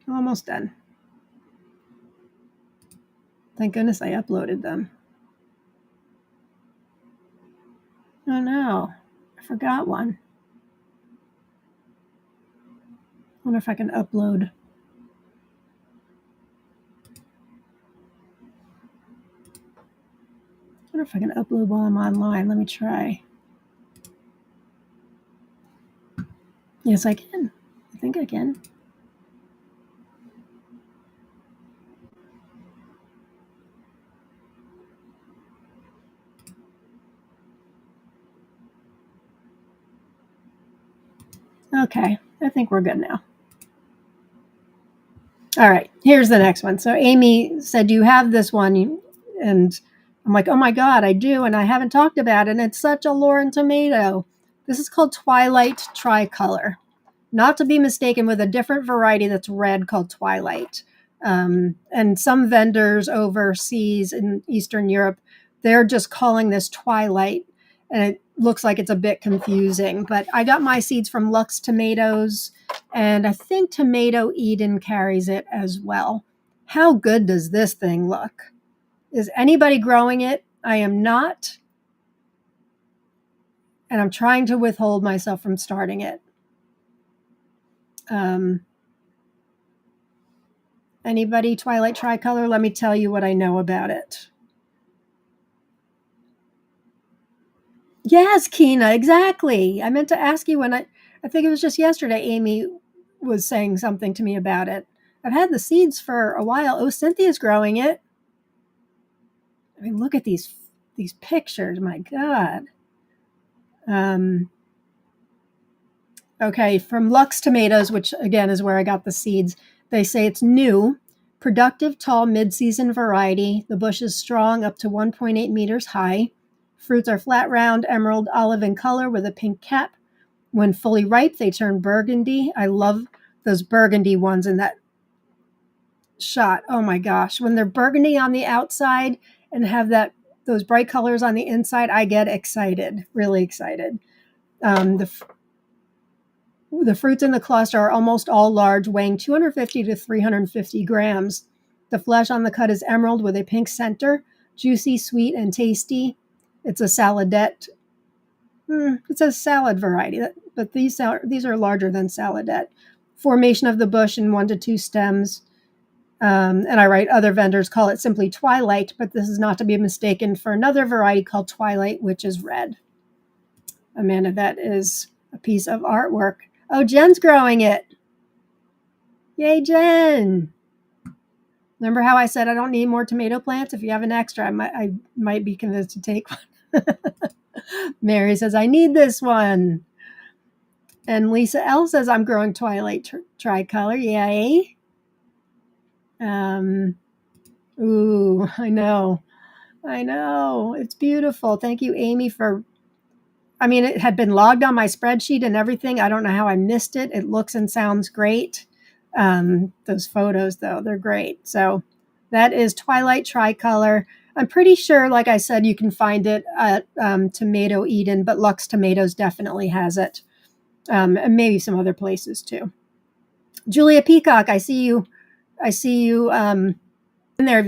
Almost done. Thank goodness I uploaded them. Oh no, I forgot one. I wonder if I can upload. I wonder if I can upload while I'm online. Let me try. Yes, I can. I think I can. Okay, I think we're good now. All right, here's the next one. So Amy said, you have this one. And I'm like, oh my God, I do. And I haven't talked about it. And it's such a Lauren tomato. This is called Twilight Tricolor. Not to be mistaken with a different variety that's red called Twilight. And some vendors overseas in Eastern Europe, they're just calling this Twilight. And it looks like it's a bit confusing. But I got my seeds from Lux Tomatoes. And I think Tomato Eden carries it as well. How good does this thing look? Is anybody growing it? I am not. And I'm trying to withhold myself from starting it. Anybody Twilight Tricolor? Let me tell you what I know about it. Yes, Kina, exactly. I meant to ask you when I think it was just yesterday, Amy was saying something to me about it. I've had the seeds for a while. Oh, Cynthia's growing it. I mean, look at these pictures. My God. Okay, from Lux Tomatoes, which again is where I got the seeds. They say it's new, productive, tall, mid-season variety. The bush is strong, up to 1.8 meters high. Fruits are flat, round, emerald olive in color with a pink cap. When fully ripe, they turn burgundy. I love those burgundy ones in that shot. Oh my gosh. When they're burgundy on the outside and have those bright colors on the inside, I get excited, really excited. The fruits in the cluster are almost all large, weighing 250 to 350 grams. The flesh on the cut is emerald with a pink center, juicy, sweet, and tasty. It's a saladette. It's a salad variety, but these are larger than saladette. Formation of the bush in 1 to 2 stems. And I write, other vendors call it simply Twilight, but this is not to be mistaken for another variety called Twilight, which is red. Amanda, that is a piece of artwork. Oh, Jen's growing it. Yay, Jen. Remember how I said I don't need more tomato plants? If you have an extra, I might be convinced to take one. Mary says, I need this one. And Lisa L says, I'm growing Twilight Tricolor. Yay. Ooh, I know. It's beautiful. Thank you, Amy, it had been logged on my spreadsheet and everything. I don't know how I missed it. It looks and sounds great. Those photos, though, they're great. So that is Twilight Tricolor. I'm pretty sure, like I said, you can find it at Tomato Eden, but Lux Tomatoes definitely has it. And maybe some other places too. Julia Peacock, I see you in there.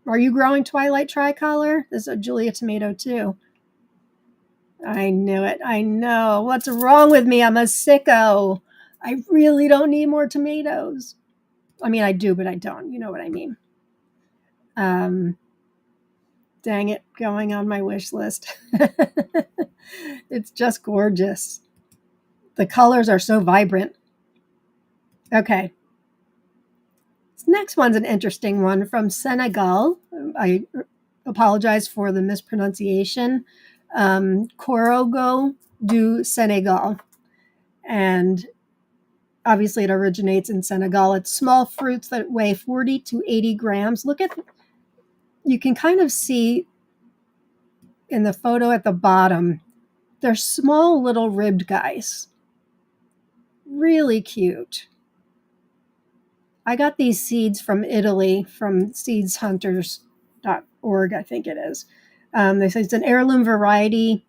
Are you growing Twilight Tricolor? This is a Julia tomato too. I knew it. I know. What's wrong with me? I'm a sicko. I really don't need more tomatoes. I mean, I do, but I don't. You know what I mean. Dang it, going on my wish list. It's just gorgeous. The colors are so vibrant. Okay. This next one's an interesting one from Senegal. I apologize for the mispronunciation. Korrogo du Senegal. And obviously it originates in Senegal. It's small fruits that weigh 40 to 80 grams. Look at, you can kind of see in the photo at the bottom, they're small little ribbed guys. Really cute. I got these seeds from Italy, from seedshunters.org, I think it is. They say it's an heirloom variety.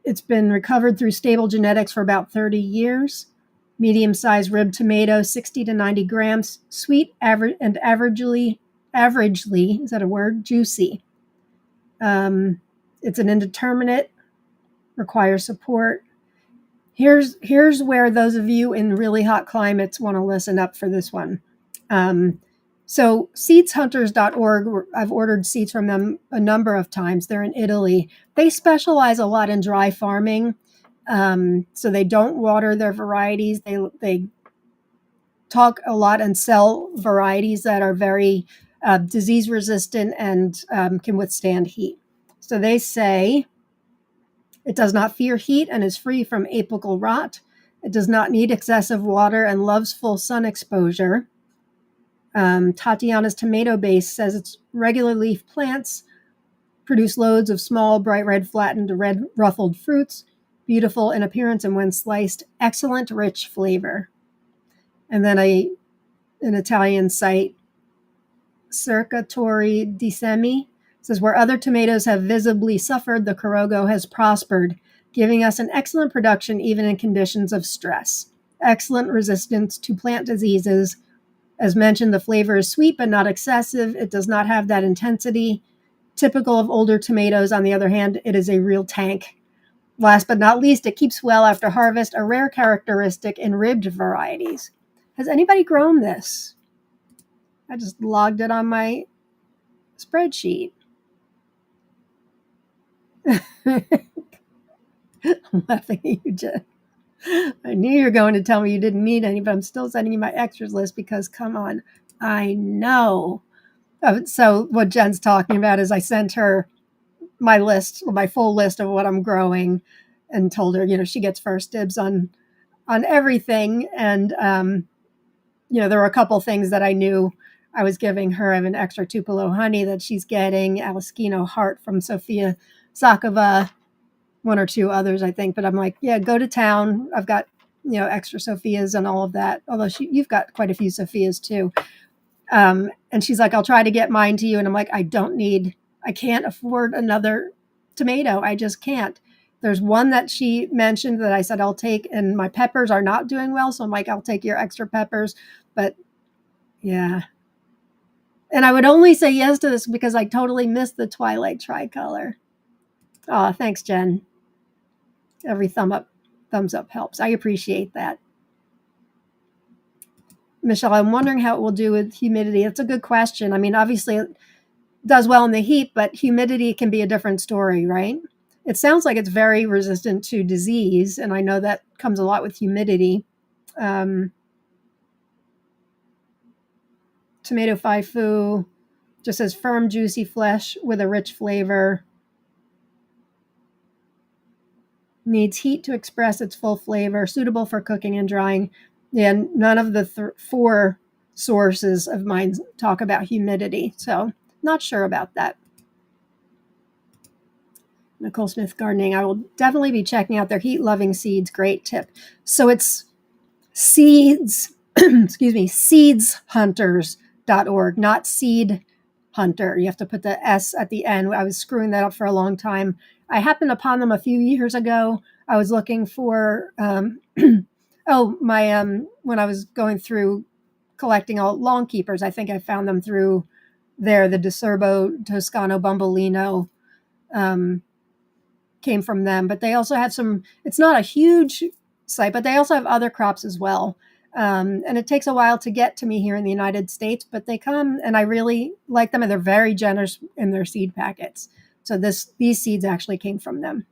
It's been recovered through stable genetics for about 30 years. Medium-sized ribbed tomato, 60 to 90 grams, sweet and averagely, is that a word? Juicy. It's an indeterminate, requires support. Here's where those of you in really hot climates want to listen up for this one. So seedshunters.org, I've ordered seeds from them a number of times. They're in Italy. They specialize a lot in dry farming. So they don't water their varieties. They talk a lot and sell varieties that are very disease resistant and can withstand heat. So they say it does not fear heat and is free from apical rot. It does not need excessive water and loves full sun exposure. Tatiana's tomato base says its regular leaf plants produce loads of small, bright red, flattened, red ruffled fruits, beautiful in appearance and when sliced, excellent rich flavor. And then an Italian site, Cercatori di Semi, says where other tomatoes have visibly suffered, the Korrogo has prospered, giving us an excellent production even in conditions of stress. Excellent resistance to plant diseases. As mentioned, the flavor is sweet but not excessive. It does not have that intensity. Typical of older tomatoes, on the other hand, it is a real tank. Last but not least, it keeps well after harvest, a rare characteristic in ribbed varieties. Has anybody grown this? I just logged it on my spreadsheet. I'm laughing at you, Jen. I knew you were going to tell me you didn't need any, but I'm still sending you my extras list because, come on, I know. So what Jen's talking about is I sent her my list, my full list of what I'm growing, and told her, she gets first dibs on everything. And, there were a couple things that I knew I was giving her. I have an extra Tupelo honey that she's getting, Alaskino heart from Sophia Sakova, one or two others, I think. But I'm like, yeah, go to town. I've got, extra Sophias and all of that. Although you've got quite a few Sophias too. And she's like, I'll try to get mine to you. And I'm like, I can't afford another tomato. I just can't. There's one that she mentioned that I said I'll take, and my peppers are not doing well. So I'm like, I'll take your extra peppers. But yeah. And I would only say yes to this because I totally missed the Twilight Tricolor. Oh, thanks, Jen. Every thumbs up helps. I appreciate that. Michelle, I'm wondering how it will do with humidity. That's a good question. I mean, obviously it does well in the heat, but humidity can be a different story, right? It sounds like it's very resistant to disease, and I know that comes a lot with humidity. Tomato Faifu just says firm, juicy flesh with a rich flavor. Needs heat to express its full flavor, suitable for cooking and drying. And none of the four sources of mine talk about humidity, so not sure about that. Nicole Smith Gardening. I will definitely be checking out their heat-loving seeds. Great tip. So it's seeds, seedshunters.org, not seed hunter. You have to put the S at the end. I was screwing that up for a long time. I happened upon them a few years ago. I was looking for, when I was going through collecting all lawn keepers, I think I found them through there. The De Serbo Toscano Bumbolino came from them, but they also have it's not a huge site, but they also have other crops as well. And it takes a while to get to me here in the United States, but they come, and I really like them, and they're very generous in their seed packets. So these seeds actually came from them.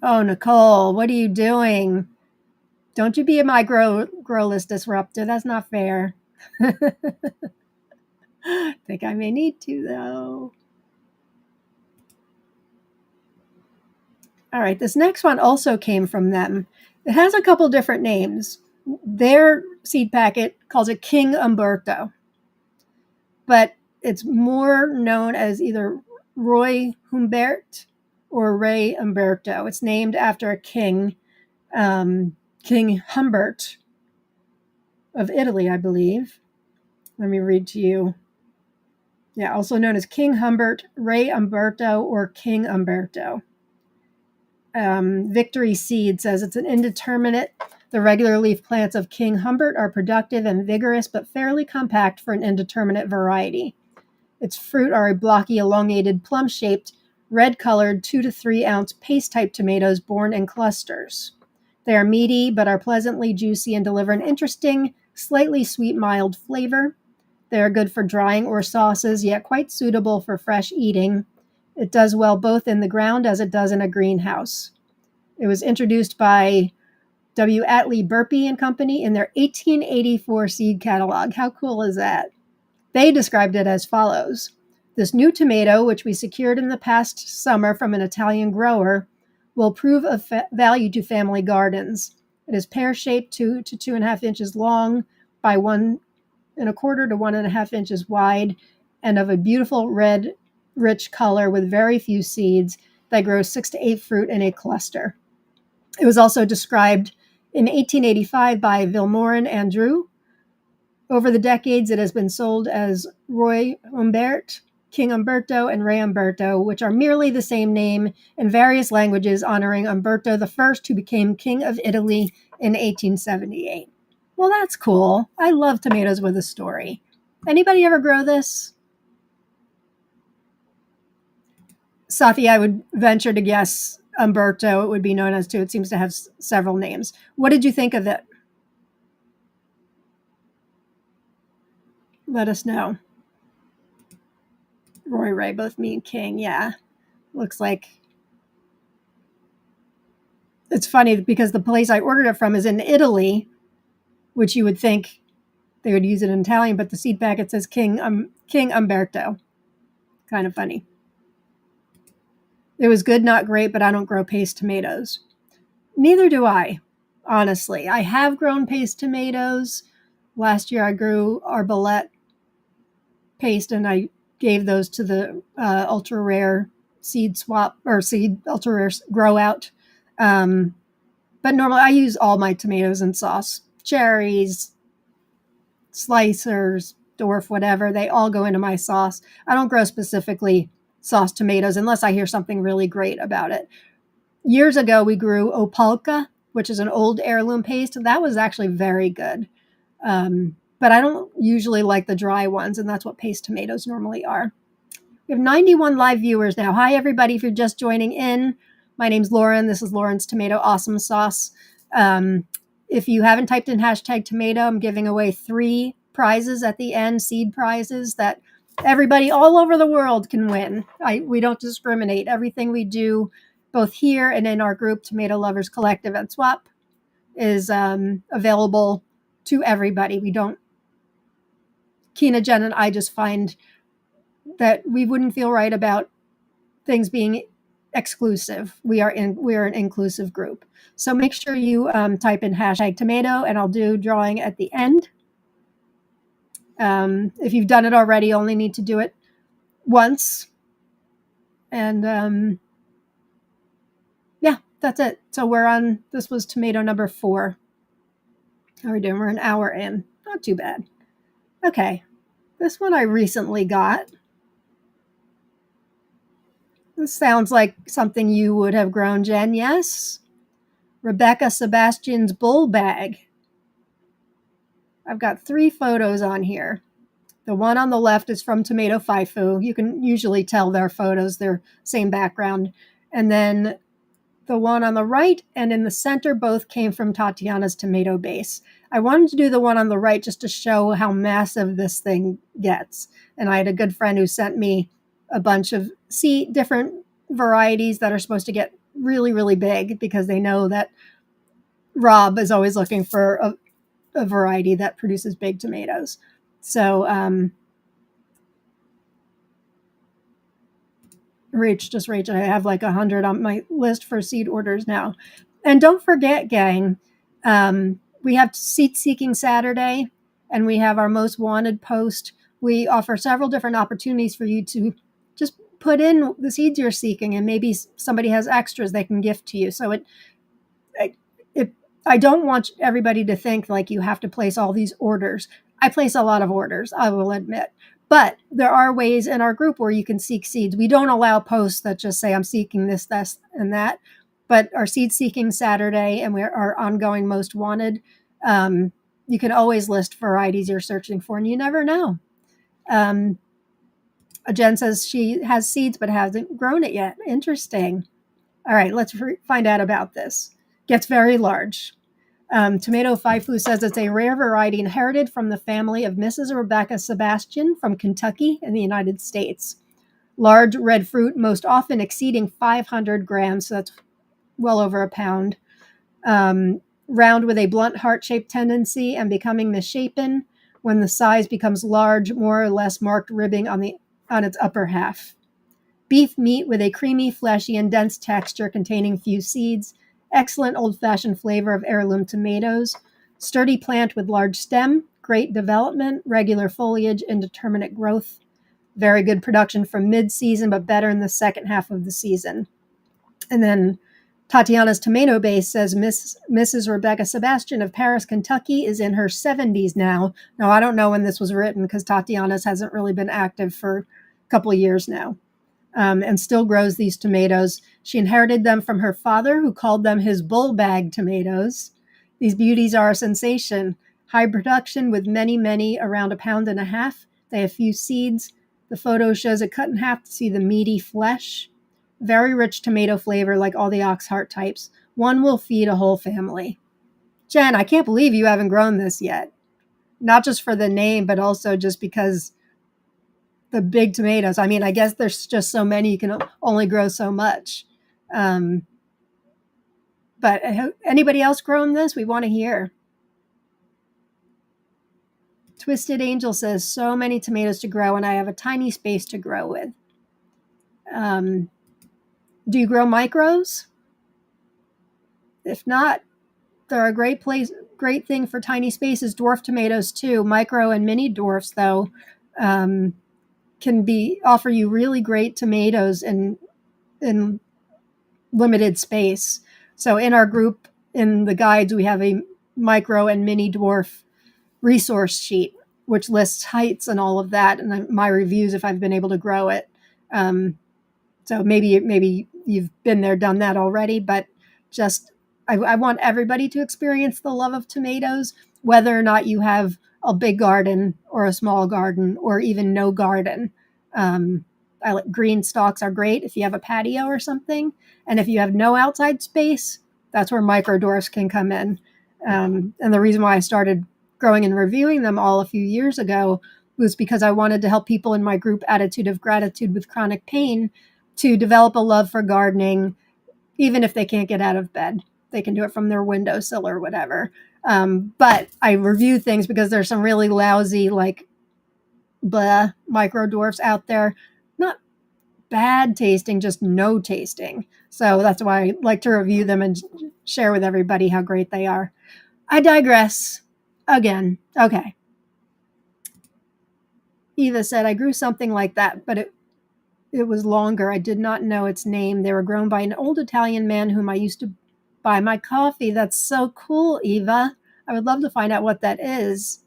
Oh, Nicole, what are you doing? Don't you be my grow list disruptor. That's not fair. Think I may need to, though. All right, this next one also came from them. It has a couple different names. Their seed packet calls it King Umberto, but it's more known as either Roy Humbert or Ray Umberto. It's named after a king, King Humbert of Italy, I believe. Let me read to you. Yeah, also known as King Humbert, Ray Umberto, or King Umberto. Victory Seed says it's an indeterminate. The regular leaf plants of King Humbert are productive and vigorous, but fairly compact for an indeterminate variety. Its fruit are a blocky, elongated, plum-shaped, red-colored 2 to 3 ounce paste-type tomatoes borne in clusters. They are meaty, but are pleasantly juicy and deliver an interesting, slightly sweet, mild flavor. They are good for drying or sauces, yet quite suitable for fresh eating. It does well both in the ground as it does in a greenhouse. It was introduced by W. Atlee Burpee and Company in their 1884 seed catalog. How cool is that? They described it as follows. This new tomato, which we secured in the past summer from an Italian grower, will prove of value to family gardens. It is pear-shaped, 2 to 2.5 inches long by 1 1/4 to 1.5 inches wide, and of a beautiful red, rich color with very few seeds that grows 6 to 8 fruit in a cluster. It was also described in 1885 by Vilmorin Andrew. Over the decades, it has been sold as Roy Humbert, King Umberto, and Ray Umberto, which are merely the same name in various languages, honoring Umberto I, who became King of Italy in 1878. Well, that's cool. I love tomatoes with a story. Anybody ever grow this? Safi, I would venture to guess Umberto, it would be known as too. It seems to have several names. What did you think of it? Let us know. Roy Ray, both me and King, yeah. Looks like it's funny because the place I ordered it from is in Italy, which you would think they would use it in Italian, but the seed packet says King Umberto. Kind of funny. It was good, not great, but I don't grow paste tomatoes. Neither do I, honestly. I have grown paste tomatoes. Last year I grew arbolette paste and I gave those to the ultra rare seed swap or seed ultra rare grow out. But normally I use all my tomatoes in sauce. Cherries, slicers, dwarf, whatever. They all go into my sauce. I don't grow specifically sauce tomatoes unless I hear something really great about it. Years ago, we grew opalka, which is an old heirloom paste. That was actually very good. But I don't usually like the dry ones, and that's what paste tomatoes normally are. We have 91 live viewers now. Hi, everybody, if you're just joining in. My name's Lauren. This is Lauren's Tomato Awesome Sauce. If you haven't typed in hashtag tomato, I'm giving away 3 prizes at the end, seed prizes that everybody all over the world can win. We don't discriminate. Everything we do, both here and in our group, Tomato Lovers Collective and Swap, is available to everybody. We don't, Kina, Jen, and I just find that we wouldn't feel right about things being exclusive. We're an inclusive group. So make sure you type in hashtag tomato, and I'll do drawing at the end. If you've done it already, you only need to do it once. And yeah, that's it. So this was tomato number 4. How are we doing? We're an hour in. Not too bad. Okay. This one I recently got. This sounds like something you would have grown, Jen. Yes? Rebecca Sebastian's bull bag. I've got 3 photos on here. The one on the left is from Tomato Faifu. You can usually tell their photos. They're same background. And then the one on the right and in the center both came from Tatiana's tomato base. I wanted to do the one on the right just to show how massive this thing gets. And I had a good friend who sent me a bunch of different varieties that are supposed to get really, really big because they know that Rob is always looking for a variety that produces big tomatoes. So Rach, I have like 100 on my list for seed orders now. And don't forget, gang, we have Seed Seeking Saturday, and we have our Most Wanted post. We offer several different opportunities for you to just put in the seeds you're seeking, and maybe somebody has extras they can gift to you. So I don't want everybody to think like you have to place all these orders. I place a lot of orders, I will admit. But there are ways in our group where you can seek seeds. We don't allow posts that just say, I'm seeking this, and that. But our Seed Seeking Saturday and our ongoing Most Wanted, you can always list varieties you're searching for, and you never know. Jen says she has seeds but hasn't grown it yet. Interesting. All right, let's find out about this. Gets very large. Tomato Faifu says it's a rare variety inherited from the family of Mrs. Rebecca Sebastian from Kentucky in the United States. Large red fruit, most often exceeding 500 grams, so that's well over a pound. Round with a blunt heart-shaped tendency and becoming misshapen when the size becomes large, more or less marked ribbing on its upper half. Beef meat with a creamy, fleshy, and dense texture containing few seeds. Excellent old-fashioned flavor of heirloom tomatoes. Sturdy plant with large stem. Great development, regular foliage, indeterminate growth. Very good production from mid-season, but better in the second half of the season. And then Tatiana's Tomato Base says Mrs. Rebecca Sebastian of Paris, Kentucky is in her 70s now. Now, I don't know when this was written because Tatiana's hasn't really been active for a couple of years now. And still grows these tomatoes. She inherited them from her father, who called them his bull bag tomatoes. These beauties are a sensation. High production with many, around 1.5 pounds. They have few seeds. The photo shows it cut in half to see the meaty flesh. Very rich tomato flavor like all the ox heart types. One will feed a whole family. Jen, I can't believe you haven't grown this yet. Not just for the name, but also just because the big tomatoes. I mean, I guess there's just so many, you can only grow so much. But anybody else grown this? We want to hear. Twisted Angel says, so many tomatoes to grow, and I have a tiny space to grow with. Do you grow micros? If not, they're a great thing for tiny spaces. Dwarf tomatoes too. Micro and mini dwarfs, though, can offer you really great tomatoes in limited space. So in our group, in the guides, we have a micro and mini dwarf resource sheet, which lists heights and all of that, and my reviews if I've been able to grow it. So maybe you've been there, done that already, but just I want everybody to experience the love of tomatoes, whether or not you have a big garden or a small garden or even no garden. Green stalks are great if you have a patio or something. And if you have no outside space, that's where micro dwarfs can come in. And the reason why I started growing and reviewing them all a few years ago was because I wanted to help people in my group Attitude of Gratitude with Chronic Pain to develop a love for gardening, even if they can't get out of bed. They can do it from their windowsill or whatever. But I review things because there's some really lousy, micro dwarfs out there. Not bad tasting, just no tasting. So that's why I like to review them and share with everybody how great they are. I digress again. Okay. Eva said, I grew something like that, but it was longer. I did not know its name. They were grown by an old Italian man whom I used to buy my coffee. That's so cool, Eva. I would love to find out what that is.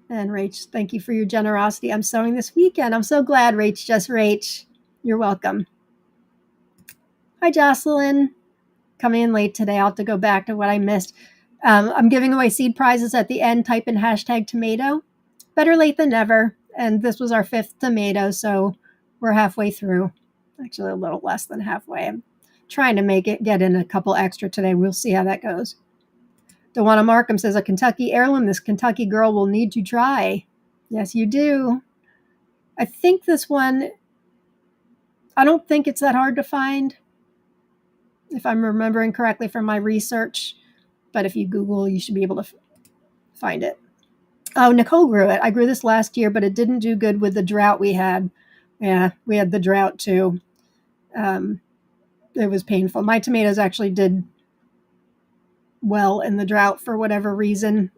And Rach, thank you for your generosity. I'm sewing this weekend. I'm so glad, Rach. Just Rach. You're welcome. Hi, Jocelyn. Coming in late today. I'll have to go back to what I missed. I'm giving away seed prizes at the end. Type in #tomato. Better late than never. And this was our 5th tomato, so we're halfway through. Actually, a little less than halfway. I'm trying to get in a couple extra today. We'll see how that goes. Dewana Markham says, a Kentucky heirloom. This Kentucky girl will need to try. Yes, you do. I think this one, I don't think it's that hard to find, if I'm remembering correctly from my research. But if you Google, you should be able to find it. Oh, Nicole grew it. I grew this last year, but it didn't do good with the drought we had. Yeah, we had the drought too. It was painful. My tomatoes actually did well in the drought for whatever reason.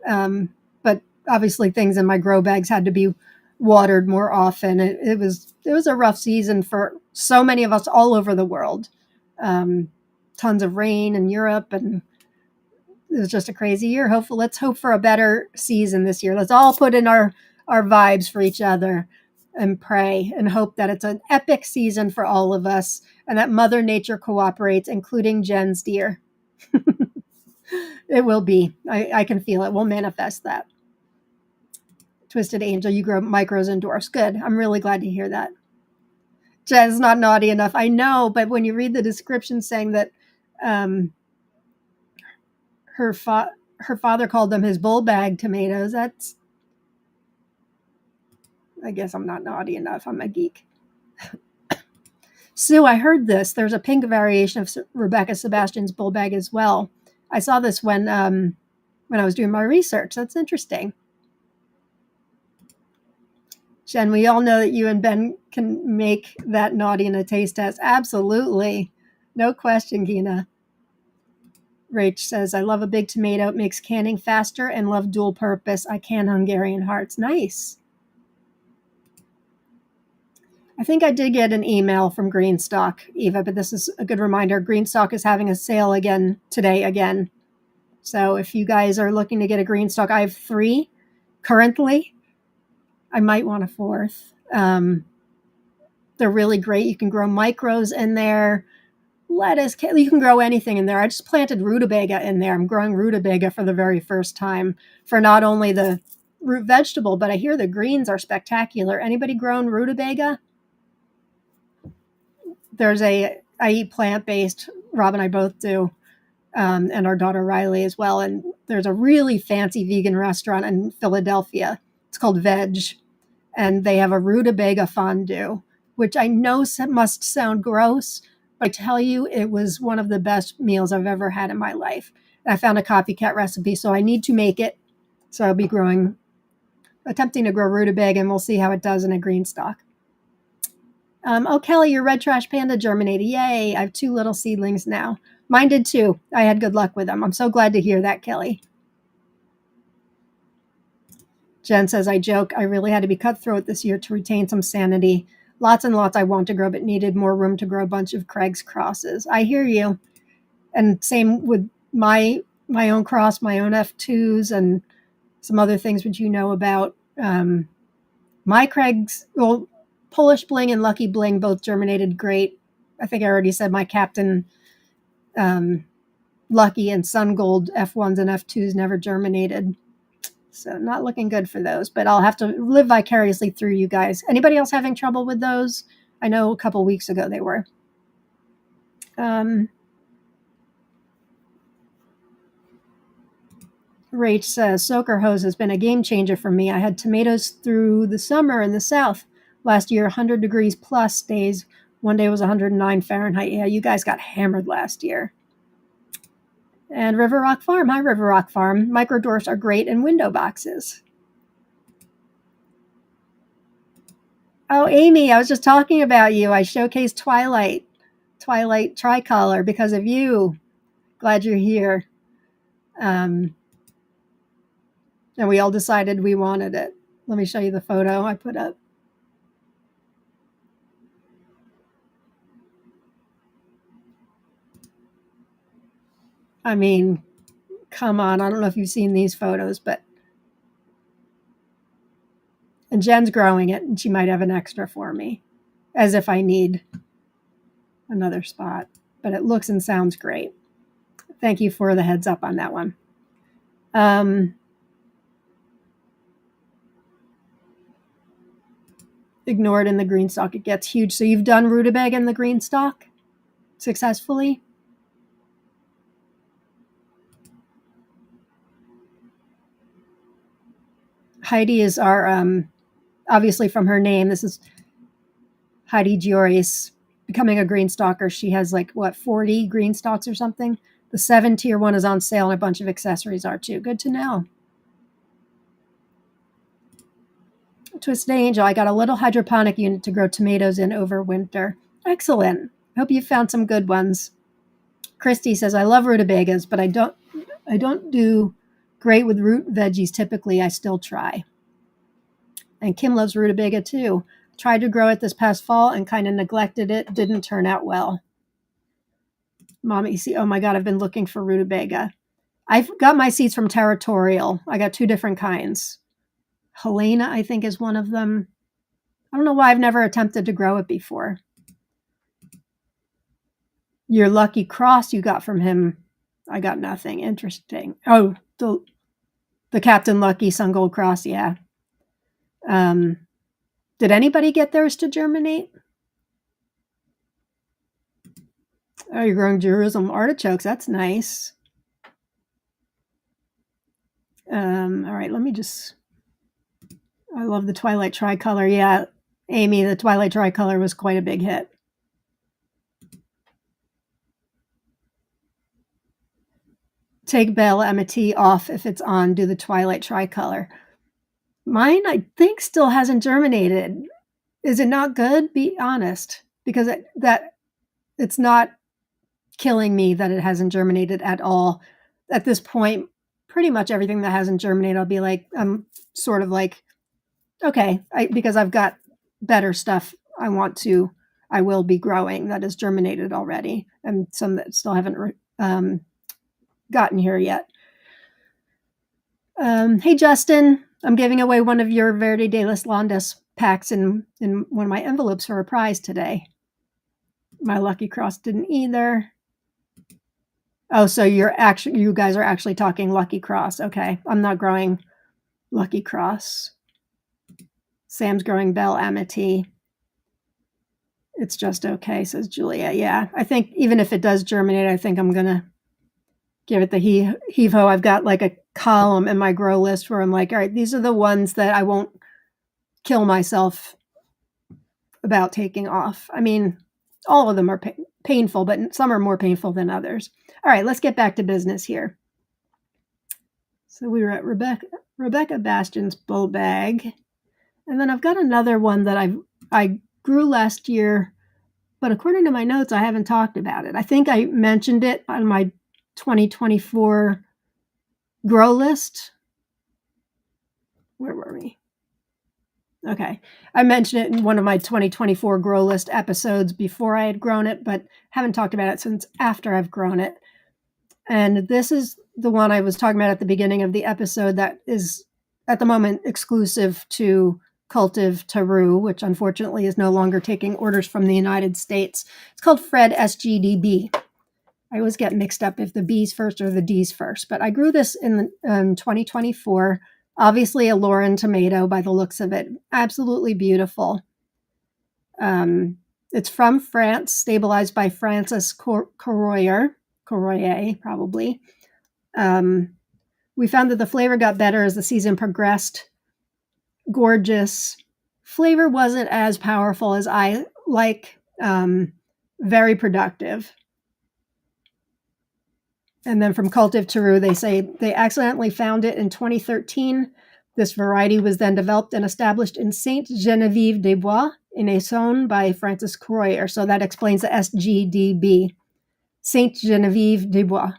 But obviously things in my grow bags had to be watered more often. It was a rough season for so many of us all over the world. Tons of rain in Europe, and it was just a crazy year. Let's hope for a better season this year. Let's all put in our vibes for each other and pray and hope that it's an epic season for all of us and that Mother Nature cooperates, including Jen's deer. It will be. I can feel it. We'll manifest that. Twisted Angel, you grow micros indoors. Good. I'm really glad to hear that. Jen's not naughty enough. I know, but when you read the description saying that her father called them his bull bag tomatoes, that's, I guess I'm not naughty enough. I'm a geek. Sue, I heard this. There's a pink variation of Rebecca Sebastian's bull bag as well. I saw this when I was doing my research. That's interesting. Jen, we all know that you and Ben can make that naughty in a taste test. Absolutely. No question, Gina. Rach says, I love a big tomato. It makes canning faster and love dual purpose. I can Hungarian hearts. Nice. I think I did get an email from Greenstock, Eva, but this is a good reminder. Greenstock is having a sale again today again. So if you guys are looking to get a Greenstock, I have 3 currently. I might want a 4th. They're really great. You can grow micros in there. Lettuce, you can grow anything in there. I just planted rutabaga in there. I'm growing rutabaga for the very first time for not only the root vegetable, but I hear the greens are spectacular. Anybody grown rutabaga? I eat plant-based. Rob and I both do, and our daughter Riley as well. And there's a really fancy vegan restaurant in Philadelphia. It's called Veg, and they have a rutabaga fondue, which I know must sound gross, but I tell you, it was one of the best meals I've ever had in my life. I found a copycat recipe, so I need to make it. So I'll be attempting to grow rutabaga, and we'll see how it does in a green stock. Oh, Kelly, your red trash panda germinated. Yay, I have 2 little seedlings now. Mine did too. I had good luck with them. I'm so glad to hear that, Kelly. Jen says, I joke. I really had to be cutthroat this year to retain some sanity. Lots and lots I want to grow, but needed more room to grow a bunch of Craig's crosses. I hear you. And same with my own cross, my own F2s, and some other things which you know about. My Craig's, well, Polish Bling and Lucky Bling both germinated great. I think I already said my Captain Lucky and Sun Gold F1s and F2s never germinated. So not looking good for those, but I'll have to live vicariously through you guys. Anybody else having trouble with those? I know a couple weeks ago they were. Rach says, soaker hose has been a game changer for me. I had tomatoes through the summer in the south. Last year, 100 degrees plus days. One day was 109 Fahrenheit. Yeah, you guys got hammered last year. And River Rock Farm. Hi, River Rock Farm. Microdwarfs are great in window boxes. Oh, Amy, I was just talking about you. I showcased Twilight Tricolor because of you. Glad you're here. And we all decided we wanted it. Let me show you the photo I put up. I mean, come on. I don't know if you've seen these photos, but... And Jen's growing it, and she might have an extra for me, as if I need another spot. But it looks and sounds great. Thank you for the heads up on that one. Ignored in the green stalk. It gets huge. So you've done rutabaga in the green stalk successfully? Heidi is our, obviously from her name, this is Heidi Joris, becoming a green stalker, she has like, what, 40 green stalks or something? The 7-tier one is on sale, and a bunch of accessories are too. Good to know. Twisted Angel, I got a little hydroponic unit to grow tomatoes in over winter. Excellent. Hope you found some good ones. Christy says, I love rutabagas, but I don't do great with root veggies typically. I still try. And Kim loves rutabaga too. Tried to grow it this past fall and kind of neglected it. Didn't turn out well. Mommy, see, oh my God, I've been looking for rutabaga. I've got my seeds from Territorial. I got 2 different kinds. Helena, I think, is one of them. I don't know why I've never attempted to grow it before. Your lucky cross you got from him. I got nothing. Interesting. Oh, the Captain Lucky Sun Gold Cross, yeah. Did anybody get theirs to germinate? Oh, you're growing Jerusalem artichokes. That's nice. All right, let me just... I love the Twilight Tricolor. Yeah, Amy, the Twilight Tricolor was quite a big hit. Take Belle Amity off if it's on. Do the Twilight Tricolor. Mine, I think, still hasn't germinated. Is it not good? Be honest, because it's not killing me that it hasn't germinated at all. At this point, pretty much everything that hasn't germinated, I'll be like, I'm sort of like, okay, because I've got better stuff I will be growing that is germinated already, and some that still haven't gotten here yet. Hey, Justin, I'm giving away one of your Verde de las Landas packs in one of my envelopes for a prize today. My Lucky Cross didn't either. Oh, so you guys are actually talking Lucky Cross. Okay, I'm not growing Lucky Cross. Sam's growing Belle Amity. It's just okay, says Julia. Yeah, I think even if it does germinate, I think I'm gonna give it the heave-ho. I've got like a column in my grow list where I'm like, all right, these are the ones that I won't kill myself about taking off. I mean, all of them are painful, but some are more painful than others. All right, let's get back to business here. So we were at Rebecca Bastian's bow bag. And then I've got another one that I grew last year, but according to my notes, I haven't talked about it. I think I mentioned it on my 2024 grow list. Where were we? Okay. I mentioned it in one of my 2024 grow list episodes before I had grown it, but haven't talked about it since after I've grown it. And this is the one I was talking about at the beginning of the episode that is at the moment exclusive to Cultive Taru, which unfortunately is no longer taking orders from the United States. It's called Fred SGDB. I always get mixed up if the B's first or the D's first, but I grew this in 2024. Obviously a Lauren tomato by the looks of it. Absolutely beautiful. It's from France, stabilized by Francis Corroyer, probably. We found that the flavor got better as the season progressed. Gorgeous. Flavor wasn't as powerful as I like. Very productive. And then from Cultive Taru, they say they accidentally found it in 2013. This variety was then developed and established in Sainte-Geneviève-des-Bois in Essonne by Francis Croyer. So that explains the SGDB. Sainte-Geneviève-des-Bois.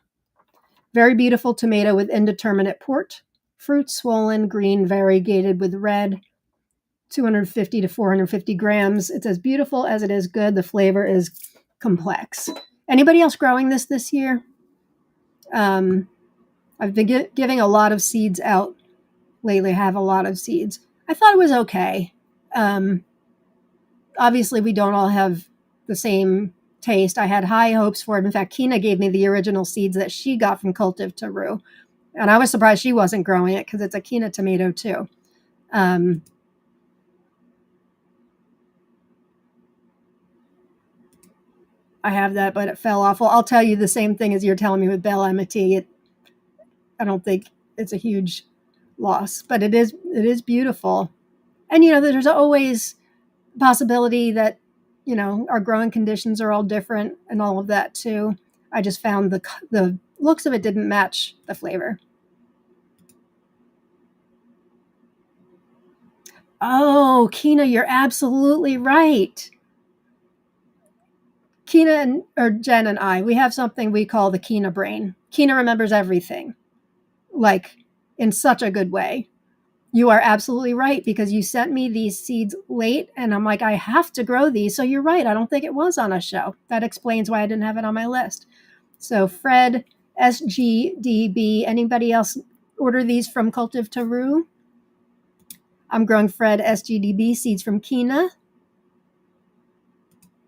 Very beautiful tomato with indeterminate port. Fruit swollen, green, variegated with red. 250 to 450 grams. It's as beautiful as it is good. The flavor is complex. Anybody else growing this year? I've been giving a lot of seeds out lately. I have a lot of seeds. I thought it was okay. Obviously, we don't all have the same taste. I had high hopes for it. In fact, Kina gave me the original seeds that she got from Cultive Taru. And I was surprised she wasn't growing it because it's a Kina tomato too. I have that, but it fell off. Well, I'll tell you the same thing as you're telling me with Belle Amity. I don't think it's a huge loss, but it is beautiful. And, there's always possibility that our growing conditions are all different and all of that too. I just found the looks of it didn't match the flavor. Oh, Kina, you're absolutely right. Jen and I, we have something we call the Kina brain. Kina remembers everything, like in such a good way. You are absolutely right, because you sent me these seeds late and I'm like, I have to grow these. So you're right. I don't think it was on a show. That explains why I didn't have it on my list. So Fred, SGDB, anybody else order these from Cultive Taru? I'm growing Fred SGDB seeds from Kina.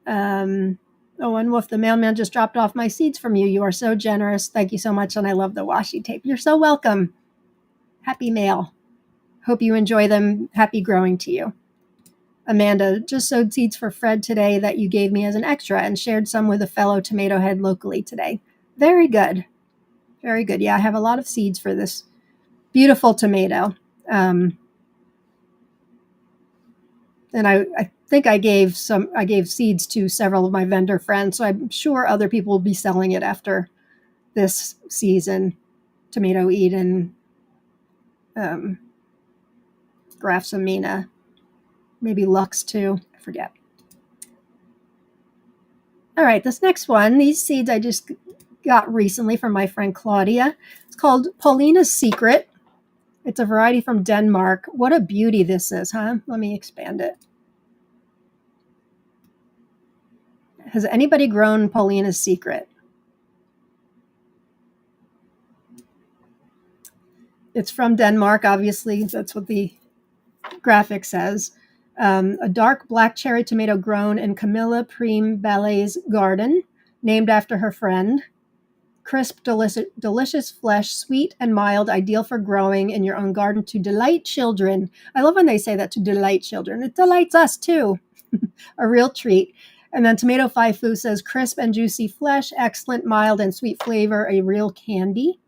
And Wolf, the mailman just dropped off my seeds from you. You are so generous. Thank you so much. And I love the washi tape. You're so welcome. Happy mail. Hope you enjoy them. Happy growing to you. Amanda, just sowed seeds for Fred today that you gave me as an extra and shared some with a fellow tomato head locally today. Very good. Very good. Yeah, I have a lot of seeds for this beautiful tomato. And I think I gave seeds to several of my vendor friends, so I'm sure other people will be selling it after this season. Tomato Eden, Grafsamina, maybe Lux too. I forget. All right, this next one, these seeds I just got recently from my friend Claudia. It's called Paulina's Secret. It's a variety from Denmark. What a beauty this is, huh? Let me expand it. Has anybody grown Paulina's Secret? It's from Denmark, obviously. That's what the graphic says. A dark black cherry tomato grown in Camilla Prime Ballet's garden, named after her friend. Crisp, delicious flesh, sweet and mild, ideal for growing in your own garden to delight children. I love when they say that, to delight children. It delights us too. A real treat. And then Tomato Faifu says crisp and juicy flesh, excellent, mild and sweet flavor, a real candy.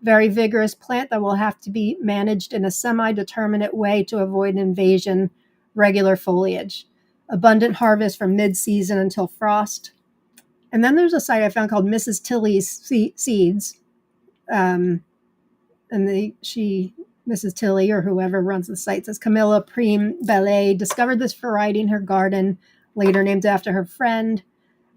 Very vigorous plant that will have to be managed in a semi-determinate way to avoid invasion, regular foliage. Abundant harvest from mid-season until frost. And then there's a site I found called Mrs. Tilly's Seeds. Mrs. Tilly or whoever runs the site says Camilla Prime Ballet discovered this variety in her garden, later named after her friend.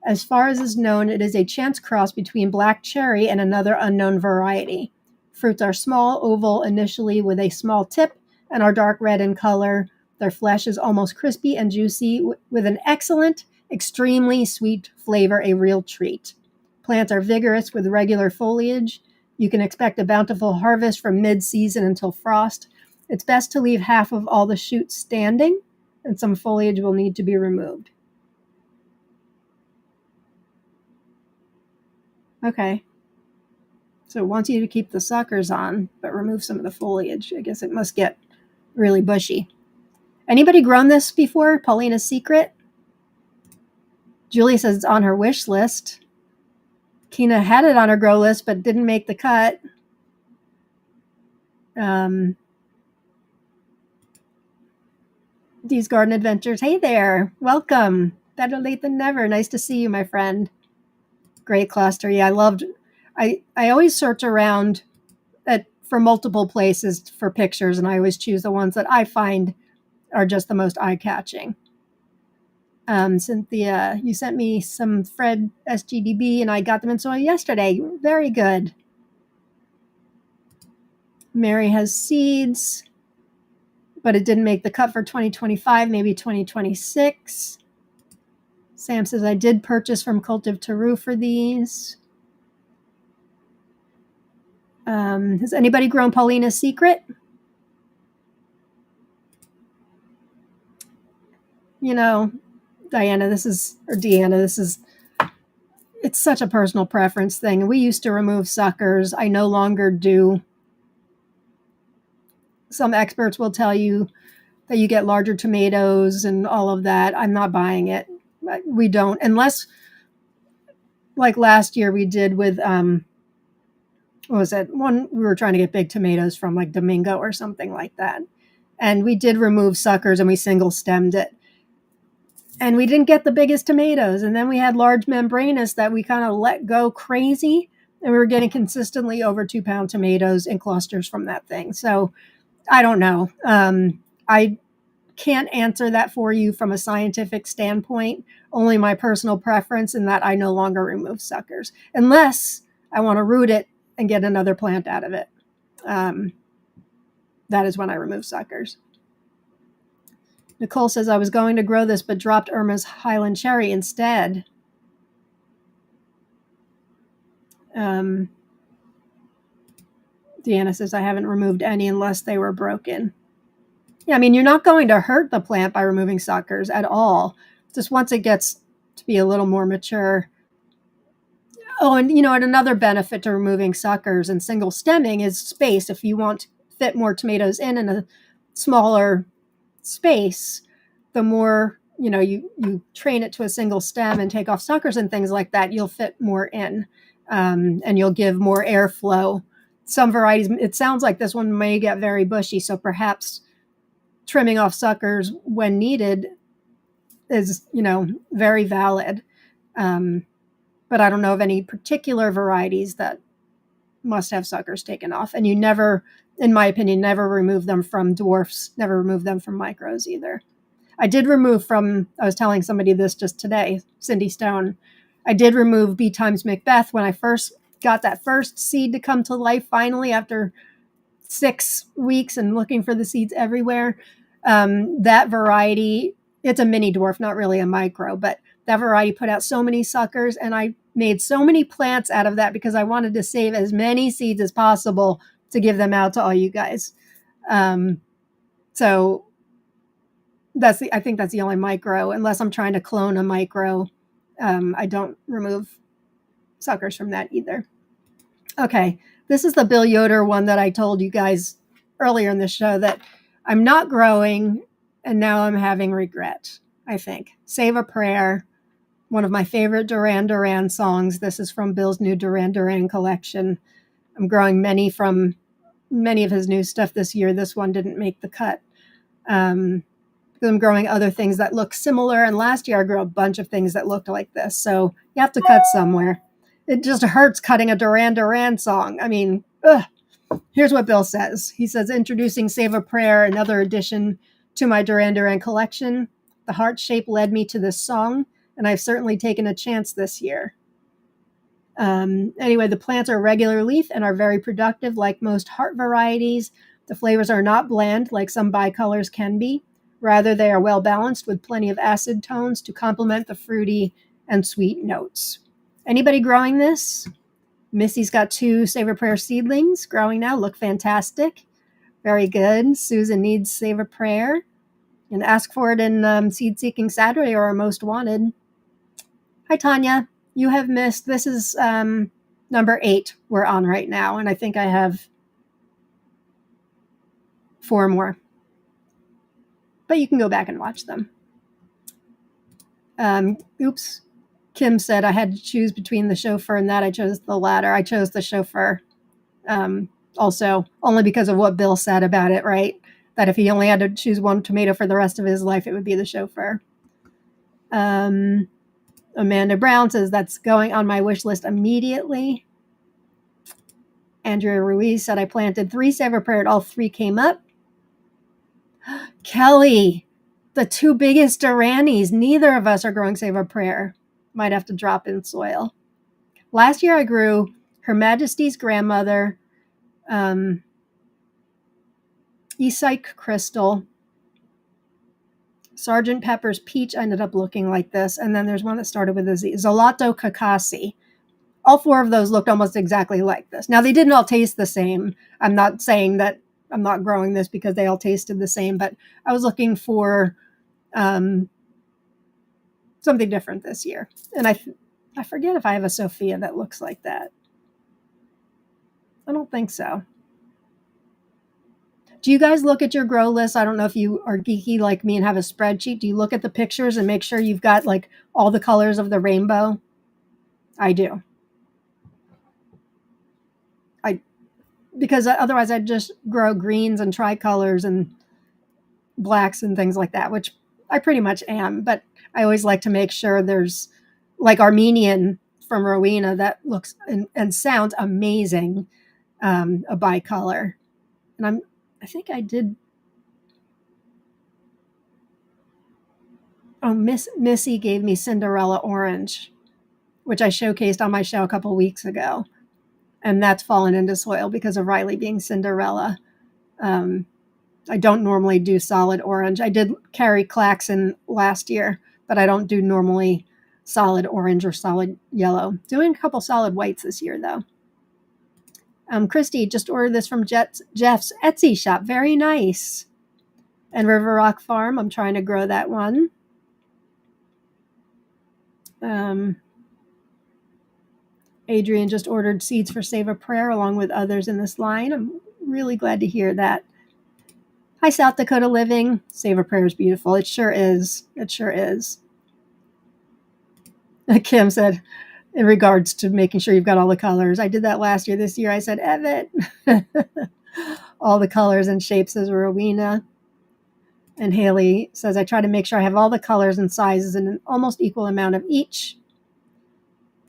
As far as is known, it is a chance cross between black cherry and another unknown variety. Fruits are small, oval initially with a small tip and are dark red in color. Their flesh is almost crispy and juicy with an excellent, extremely sweet flavor, a real treat. Plants are vigorous with regular foliage. You can expect a bountiful harvest from mid-season until frost. It's best to leave half of all the shoots standing, and some foliage will need to be removed. Okay. So it wants you to keep the suckers on, but remove some of the foliage. I guess it must get really bushy. Anybody grown this before? Paulina's Secret? Julie says it's on her wish list. Kina had it on her grow list, but didn't make the cut. These Garden Adventures. Hey there. Welcome. Better late than never. Nice to see you, my friend. Great cluster. Yeah, I always search around for multiple places for pictures, and I always choose the ones that I find are just the most eye-catching. Cynthia, you sent me some Fred SGDB, and I got them in soil yesterday. Very good. Mary has seeds, but it didn't make the cut for 2025, maybe 2026. Sam says, I did purchase from Cultive Taru for these. Has anybody grown Paulina's Secret? Deanna, it's such a personal preference thing. We used to remove suckers. I no longer do. Some experts will tell you that you get larger tomatoes and all of that. I'm not buying it. We don't, unless, like last year we did with, what was it? We were trying to get big tomatoes from like Domingo or something like that. And we did remove suckers and we single stemmed it. And we didn't get the biggest tomatoes. And then we had large membranous that we kind of let go crazy. And we were getting consistently over 2-pound tomatoes in clusters from that thing. So I don't know. I can't answer that for you from a scientific standpoint, only my personal preference in that I no longer remove suckers, unless I want to root it and get another plant out of it. That is when I remove suckers. Nicole says, I was going to grow this, but dropped Irma's Highland Cherry instead. Deanna says, I haven't removed any unless they were broken. Yeah, I mean, you're not going to hurt the plant by removing suckers at all. Just once it gets to be a little more mature. Oh, and and another benefit to removing suckers and single stemming is space. If you want to fit more tomatoes in a smaller space, the more you train it to a single stem and take off suckers and things like that, you'll fit more in, and you'll give more airflow. Some varieties, it sounds like this one may get very bushy, so perhaps trimming off suckers when needed is very valid. But I don't know of any particular varieties that must have suckers taken off. And you never, in my opinion, never remove them from dwarfs, never remove them from micros either. I did remove I was telling somebody this just today, Cindy Stone, I did remove B times Macbeth when I first got that first seed to come to life finally after 6 weeks and looking for the seeds everywhere. That variety, it's a mini dwarf, not really a micro, but that variety put out so many suckers, and I made so many plants out of that because I wanted to save as many seeds as possible to give them out to all you guys. So I think that's the only micro, unless I'm trying to clone a micro. I don't remove suckers from that either. Okay, this is the Bill Yoder one that I told you guys earlier in the show that I'm not growing, and now I'm having regret, I think. Save a Prayer, one of my favorite Duran Duran songs. This is from Bill's new Duran Duran collection. I'm growing many of his new stuff this year. This one didn't make the cut. I'm growing other things that look similar, and last year I grew a bunch of things that looked like this. So you have to cut somewhere. It just hurts cutting a Duran Duran song. I mean, here's what Bill says. He says, introducing Save a Prayer, another addition to my Duran Duran collection. The heart shape led me to this song, and I've certainly taken a chance this year. Anyway, the plants are regular leaf and are very productive like most heart varieties. The flavors are not bland like some bicolors can be. Rather, they are well balanced with plenty of acid tones to complement the fruity and sweet notes. Anybody growing this? Missy's got 2 Save a Prayer seedlings growing now. Look fantastic. Very good. Susan needs Save a Prayer. And ask for it in Seed Seeking Saturday or Most Wanted. Hi, Tanya. You have missed. This is number 8 we're on right now. And I think I have 4 more. But you can go back and watch them. Oops. Kim said I had to choose between the chauffeur and that. I chose the latter. I chose the chauffeur. Also, only because of what Bill said about it, right? That if he only had to choose one tomato for the rest of his life, it would be the chauffeur. Amanda Brown says that's going on my wish list immediately. Andrea Ruiz said I planted 3 Save a Prayer and all 3 came up. Kelly, the 2 biggest Duranis. Neither of us are growing Save a Prayer. Might have to drop in soil. Last year I grew Her Majesty's Grandmother, Eastside Crystal, Sergeant Pepper's Peach ended up looking like this, and then there's one that started with a Z, Zolato Kakasi. All 4 of those looked almost exactly like this. Now, they didn't all taste the same. I'm not saying that I'm not growing this because they all tasted the same, but I was looking for something different this year. And I forget if I have a Sophia that looks like that. I don't think so. Do you guys look at your grow list? I don't know if you are geeky like me and have a spreadsheet. Do you look at the pictures and make sure you've got like all the colors of the rainbow? I do. Because otherwise I'd just grow greens and tricolors and blacks and things like that, which I pretty much am. But I always like to make sure there's like Armenian from Rowena that looks and sounds amazing, a bicolor. And I think I did. Oh, Missy gave me Cinderella Orange, which I showcased on my show a couple weeks ago. And that's fallen into soil because of Riley being Cinderella. I don't normally do solid orange. I did carry Claxon last year, but I don't do normally solid orange or solid yellow. Doing a couple solid whites this year, though. Christy just ordered this from Jeff's Etsy shop. Very nice. And River Rock Farm, I'm trying to grow that one. Adrian just ordered seeds for Save a Prayer along with others in this line. I'm really glad to hear that. Hi, South Dakota Living. Save a Prayer is beautiful. It sure is. It sure is. Kim said, in regards to making sure you've got all the colors, I did that last year. This year I said, Evet. All the colors and shapes, says Rowena. And Haley says, I try to make sure I have all the colors and sizes in an almost equal amount of each.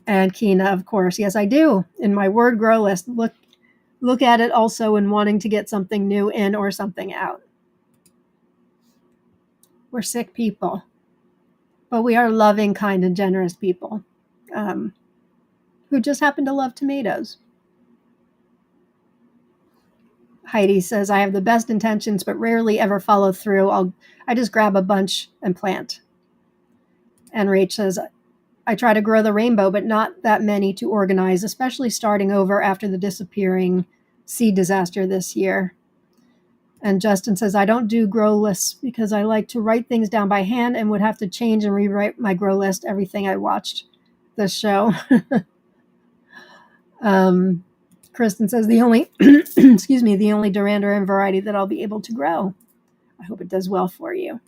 And Kina, of course, yes, I do. In my word grow list, look at it also in wanting to get something new in or something out. We're sick people, but we are loving, kind, and generous people who just happen to love tomatoes. Heidi says, I have the best intentions, but rarely ever follow through. I just grab a bunch and plant. And Rach says, I try to grow the rainbow, but not that many to organize, especially starting over after the disappearing seed disaster this year. And Justin says, I don't do grow lists because I like to write things down by hand and would have to change and rewrite my grow list everything I watched this show. Kristen says, the only the only Durandarin variety that I'll be able to grow. I hope it does well for you.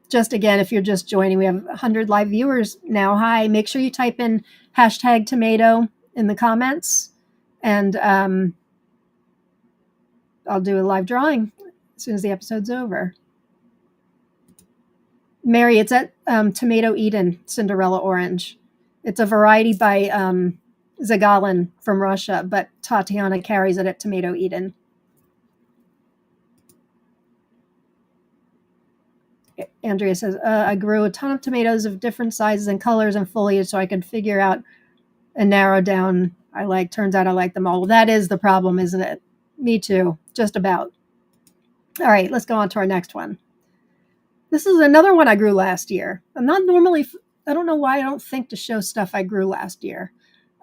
Just again, if you're just joining, we have 100 live viewers now. Hi, make sure you type in #tomato in the comments, and I'll do a live drawing as soon as the episode's over. Mary, it's at Tomato Eden Cinderella Orange. It's a variety by Zagalin from Russia, but Tatiana carries it at Tomato Eden. Andrea says, I grew a ton of tomatoes of different sizes and colors and foliage so I could figure out and narrow down. Turns out I like them all. Well, that is the problem, isn't it? Me too, just about. All right, let's go on to our next one. This is another one I grew last year. I'm not normally, I don't know why I don't think to show stuff I grew last year.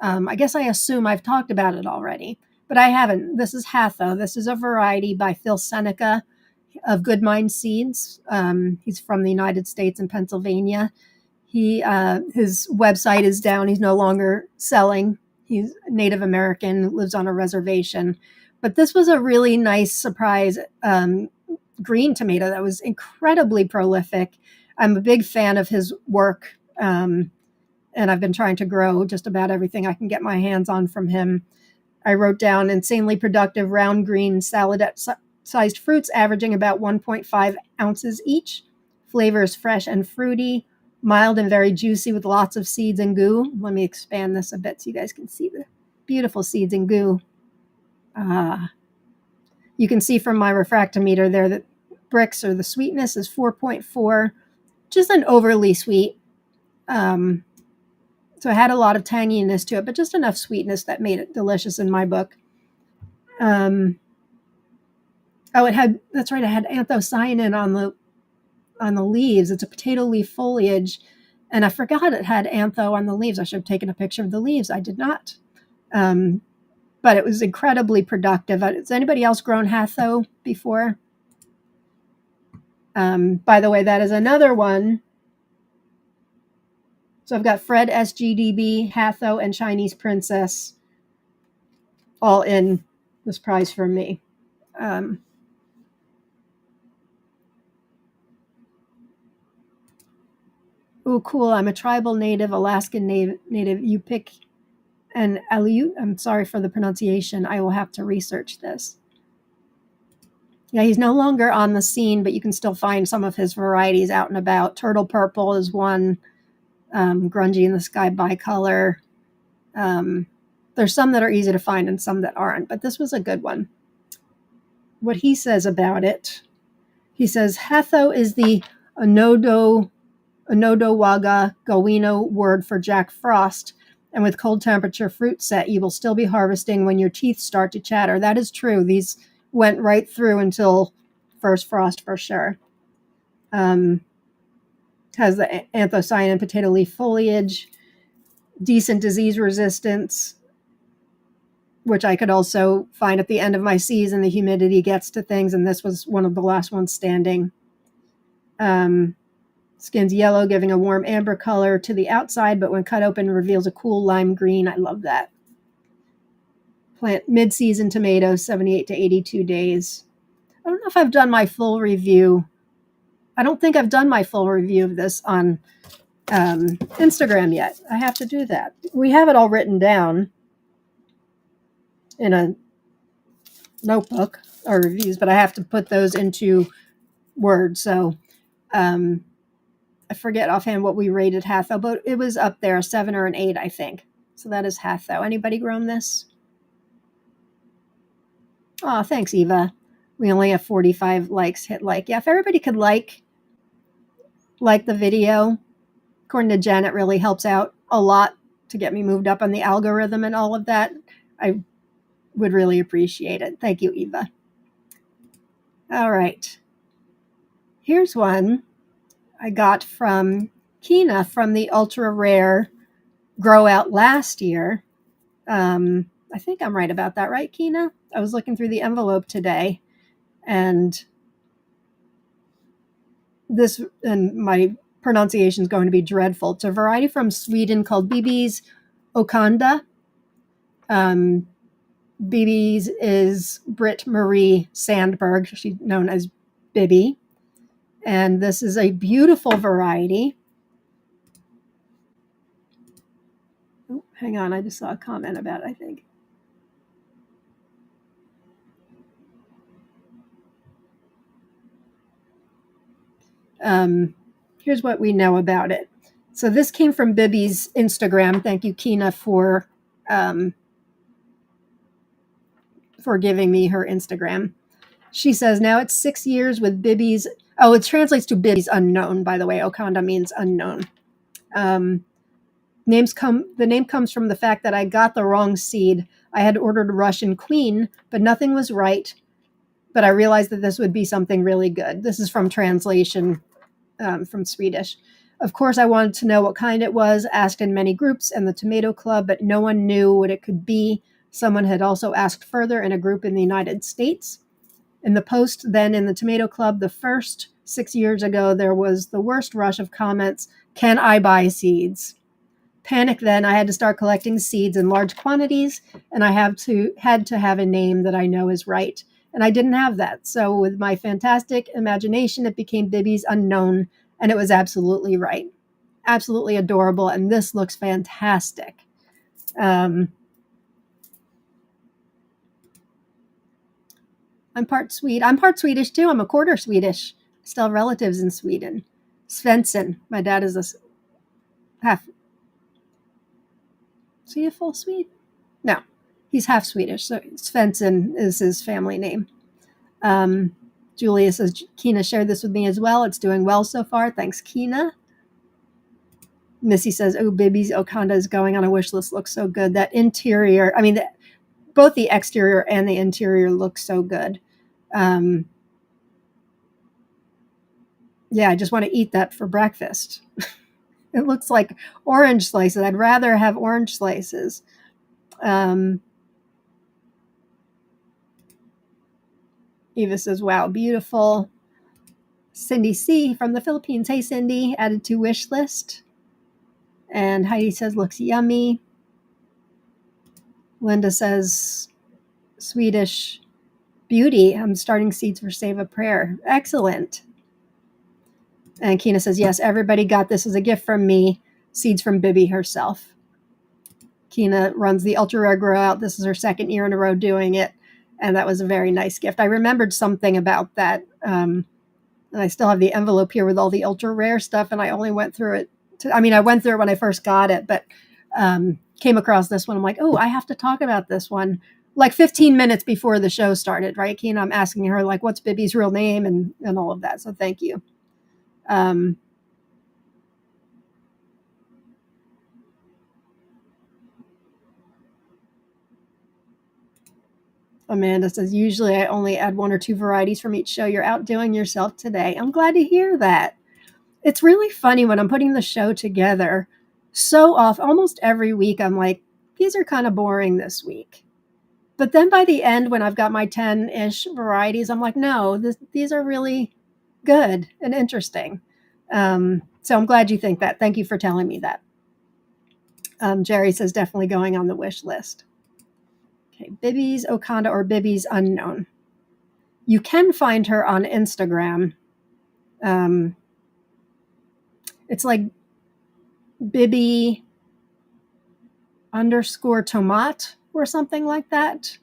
I guess I assume I've talked about it already, but I haven't. This is Hatha. This is a variety by Phil Seneca of Good Mind Seeds. He's from the United States and Pennsylvania. His website is down. He's no longer selling. He's Native American, lives on a reservation. But this was a really nice surprise green tomato that was incredibly prolific. I'm a big fan of his work, and I've been trying to grow just about everything I can get my hands on from him. I wrote down insanely productive round green salad-sized fruits averaging about 1.5 ounces each. Flavor is fresh and fruity, mild and very juicy with lots of seeds and goo. Let me expand this a bit so you guys can see the beautiful seeds and goo. You can see from my refractometer there that bricks, or the sweetness, is 4.4, just an overly sweet. So it had a lot of tanginess to it, but just enough sweetness that made it delicious in my book. It had, that's right, it had anthocyanin on the leaves. It's a potato leaf foliage, and I forgot it had antho on the leaves. I should have taken a picture of the leaves. I did not. But it was incredibly productive. Has anybody else grown Hatha before? By the way, that is another one. So I've got Fred, SGDB, Hatha, and Chinese Princess all in this prize for me. Oh, cool. I'm a tribal native, Alaskan native. You pick an Aleut. I'm sorry for the pronunciation. I will have to research this. Yeah, he's no longer on the scene, but you can still find some of his varieties out and about. Turtle Purple is one, Grungy in the Sky Bicolor. There's some that are easy to find and some that aren't, but this was a good one. What he says about it, he says, Hatha is the Onodowaga Gowino word for Jack Frost, and with cold temperature fruit set, you will still be harvesting when your teeth start to chatter. That is true. These went right through until first frost for sure. Has the anthocyanin potato leaf foliage, decent disease resistance, which I could also find at the end of my season. The humidity gets to things, and this was one of the last ones standing. Skin's yellow, giving a warm amber color to the outside, but when cut open, reveals a cool lime green. I love that. Plant mid-season tomatoes, 78 to 82 days. I don't know if I've done my full review. I don't think I've done my full review of this on Instagram yet. I have to do that. We have it all written down in a notebook, or reviews, but I have to put those into Word. So I forget offhand what we rated Hatha, but it was up there, a 7 or an 8, I think. So that is Hatha. Anybody grown this? Oh, thanks, Eva. We only have 45 likes. Hit like. Yeah, if everybody could like the video, according to Jen, it really helps out a lot to get me moved up on the algorithm and all of that. I would really appreciate it. Thank you, Eva. All right. Here's one I got from Kina from the ultra rare grow out last year. I think I'm right about that, right, Kina? I was looking through the envelope today, and my pronunciation is going to be dreadful. It's a variety from Sweden called Biby's Okanda. Biby's is Britt Marie Sandberg. She's known as Biby. And this is a beautiful variety. Oh, hang on, I just saw a comment about it, I think. Here's what we know about it. So this came from Biby's Instagram. Thank you, Kina, for giving me her Instagram. She says, now it's 6 years with Biby's. Oh, it translates to Biby's unknown, by the way. Okanda means unknown. The name comes from the fact that I got the wrong seed. I had ordered Russian Queen, but nothing was right. But I realized that this would be something really good. This is from translation from Swedish. Of course, I wanted to know what kind it was, asked in many groups and the Tomato Club, but no one knew what it could be. Someone had also asked further in a group in the United States. In the post then in the Tomato Club, the first 6 years ago, there was the worst rush of comments. Can I buy seeds? Panic then, I had to start collecting seeds in large quantities, and I had to have a name that I know is right. And I didn't have that. So with my fantastic imagination, it became Biby's Unknown, and it was absolutely right. Absolutely adorable, and this looks fantastic. I'm part Swede. I'm part Swedish too. I'm a quarter Swedish. Still have relatives in Sweden. Svensson. My dad is a half. Is he a full Swede? No, he's half Swedish. So Svensson is his family name. Julia says, Kina shared this with me as well. It's doing well so far. Thanks, Kina. Missy says, oh, Biby's Okanda is going on a wish list. Looks so good. That interior, I mean, both the exterior and the interior look so good. Yeah, I just want to eat that for breakfast. It looks like orange slices. I'd rather have orange slices. Eva says, wow, beautiful. Cindy C. from the Philippines. Hey, Cindy, added to wish list. And Heidi says, looks yummy. Linda says, Swedish beauty. I'm starting seeds for Save a Prayer. Excellent. And Kina says, yes, everybody got this as a gift from me. Seeds from Biby herself. Kina runs the Ultra Rare Grow Out. This is her second year in a row doing it. And that was a very nice gift. I remembered something about that. And I still have the envelope here with all the ultra rare stuff. And I only went through it. I went through it when I first got it, but came across this one. I'm like, oh, I have to talk about this one. Like 15 minutes before the show started, right, Keena? I'm asking her, like, what's Biby's real name and all of that. So thank you. Amanda says, usually I only add 1 or 2 varieties from each show. You're outdoing yourself today. I'm glad to hear that. It's really funny when I'm putting the show together. So almost every week, I'm like, these are kind of boring this week. But then by the end, when I've got my 10-ish varieties, I'm like, no, these are really good and interesting. So I'm glad you think that. Thank you for telling me that. Jerry says, definitely going on the wish list. Okay, Biby's Okanda or Biby's Unknown. You can find her on Instagram. It's like Biby _tomat or something like that.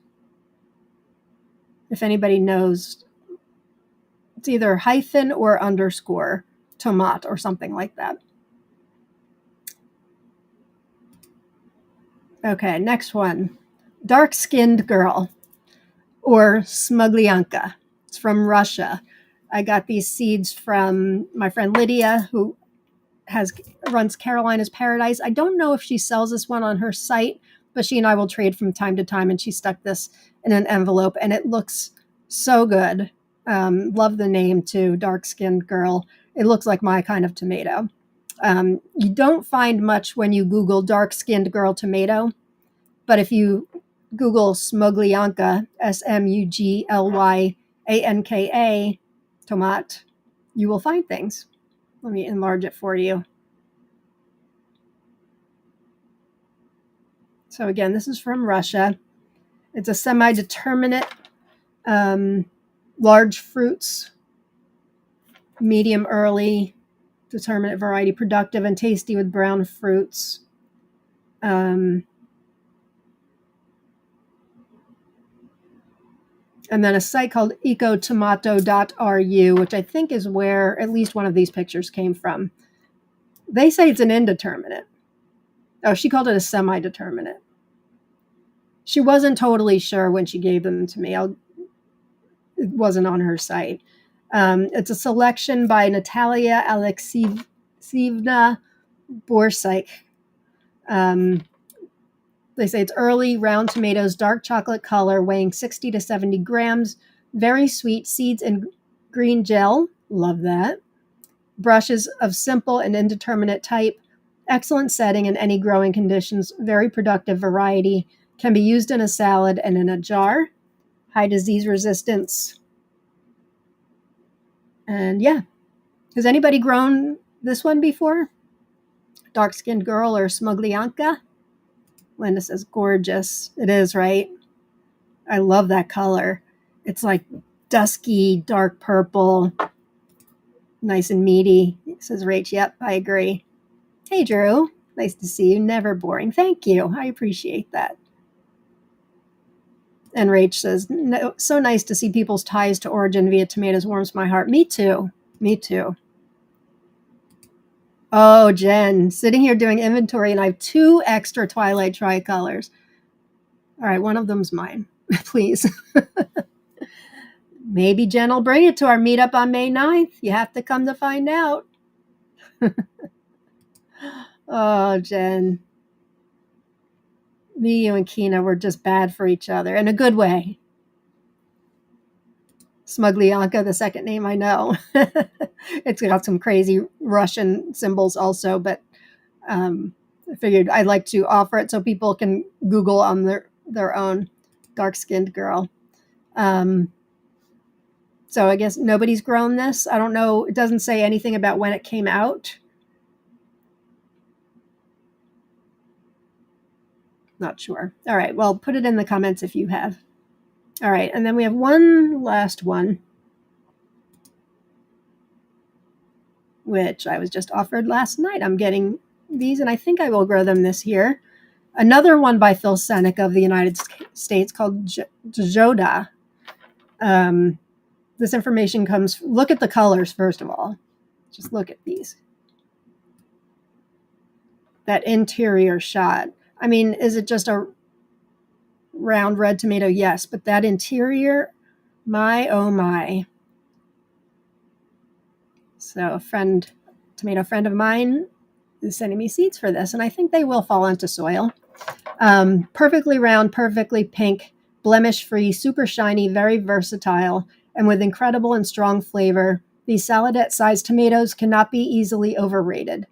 If anybody knows, it's either hyphen or underscore tomat or something like that. Okay, next one. Dark-skinned girl or smuglyanka. It's from Russia. I got these seeds from my friend Lydia, who runs Carolina's Paradise. I don't know if she sells this one on her site, but she and I will trade from time to time, and she stuck this in an envelope, and it looks so good. Love the name too, Dark-Skinned Girl. It looks like my kind of tomato. You don't find much when you Google Dark-Skinned Girl tomato, but if you Google Smuglyanka, Smuglyyanka, tomat, you will find things. Let me enlarge it for you. So again, this is from Russia. It's a semi-determinate, large fruits, medium early, determinate variety, productive and tasty with brown fruits. And then a site called ecotomato.ru, which I think is where at least one of these pictures came from. They say it's an indeterminate. Oh, she called it a semi-determinate. She wasn't totally sure when she gave them to me. It wasn't on her site. It's a selection by Natalia Alexievna Borsyk. They say it's early, round tomatoes, dark chocolate color, weighing 60 to 70 grams, very sweet, seeds in green gel. Love that. Brushes of simple and indeterminate type. Excellent setting in any growing conditions. Very productive variety. Can be used in a salad and in a jar. High disease resistance. And yeah. Has anybody grown this one before? Dark-skinned girl or smuglyanka? Linda says, gorgeous. It is, right? I love that color. It's like dusky, dark purple, nice and meaty. Says Rach, yep, I agree. Hey, Drew. Nice to see you. Never boring. Thank you. I appreciate that. And Rach says, no, so nice to see people's ties to origin via tomatoes warms my heart. Me too. Me too. Oh, Jen, sitting here doing inventory, and I have 2 extra Twilight Tricolors. All right, one of them's mine. Please. Maybe Jen will bring it to our meetup on May 9th. You have to come to find out. Oh, Jen. Me, you, and Keena were just bad for each other in a good way. Smuglyanka, the second name I know. It's got some crazy Russian symbols also, but I figured I'd like to offer it so people can Google on their own. Dark-skinned girl. So I guess nobody's grown this. I don't know. It doesn't say anything about when it came out. Not sure. All right. Well, put it in the comments if you have. All right. And then we have one last one, which I was just offered last night. I'm getting these, and I think I will grow them this year. Another one by Phil Seneca of the United States called Joda. This information comes, look at the colors first of all. Just look at these. That interior shot. I mean, is it just a round red tomato? Yes, but that interior, my oh my. So a tomato friend of mine is sending me seeds for this, and I think they will fall into soil. Perfectly round, perfectly pink, blemish-free, super shiny, very versatile, and with incredible and strong flavor. These salad-sized tomatoes cannot be easily overrated.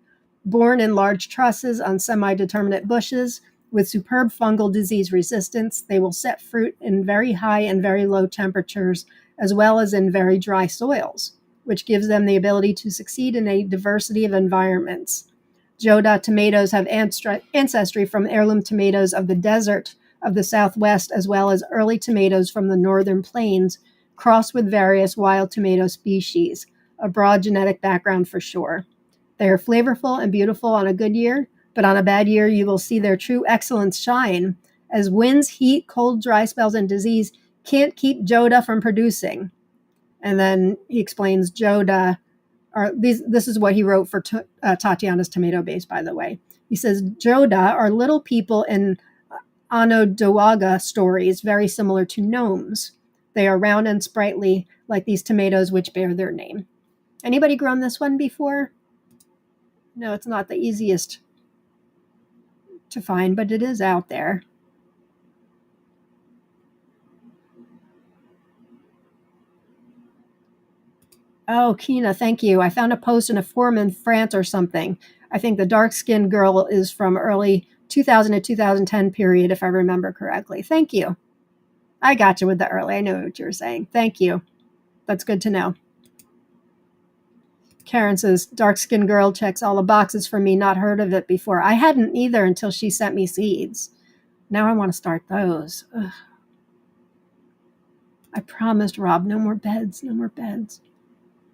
Born in large trusses on semi-determinate bushes with superb fungal disease resistance, they will set fruit in very high and very low temperatures, as well as in very dry soils, which gives them the ability to succeed in a diversity of environments. Joda tomatoes have ancestry from heirloom tomatoes of the desert of the Southwest, as well as early tomatoes from the northern plains, crossed with various wild tomato species. A broad genetic background for sure. They are flavorful and beautiful on a good year, but on a bad year, you will see their true excellence shine, as winds, heat, cold, dry spells, and disease can't keep Joda from producing. And then he explains Joda. This is what he wrote for Tatiana's Tomato Base, by the way. He says, Joda are little people in Onondaga stories, very similar to gnomes. They are round and sprightly, like these tomatoes which bear their name. Anybody grown this one before? No, it's not the easiest to find, but it is out there. Oh, Kina, thank you. I found a post in a forum in France or something. I think the dark-skinned girl is from early 2000 to 2010 period, if I remember correctly. Thank you. I got you with the early. I know what you were saying. Thank you. That's good to know. Karen says, dark-skinned girl checks all the boxes for me. Not heard of it before. I hadn't either until she sent me seeds. Now I want to start those. Ugh. I promised Rob, no more beds, no more beds.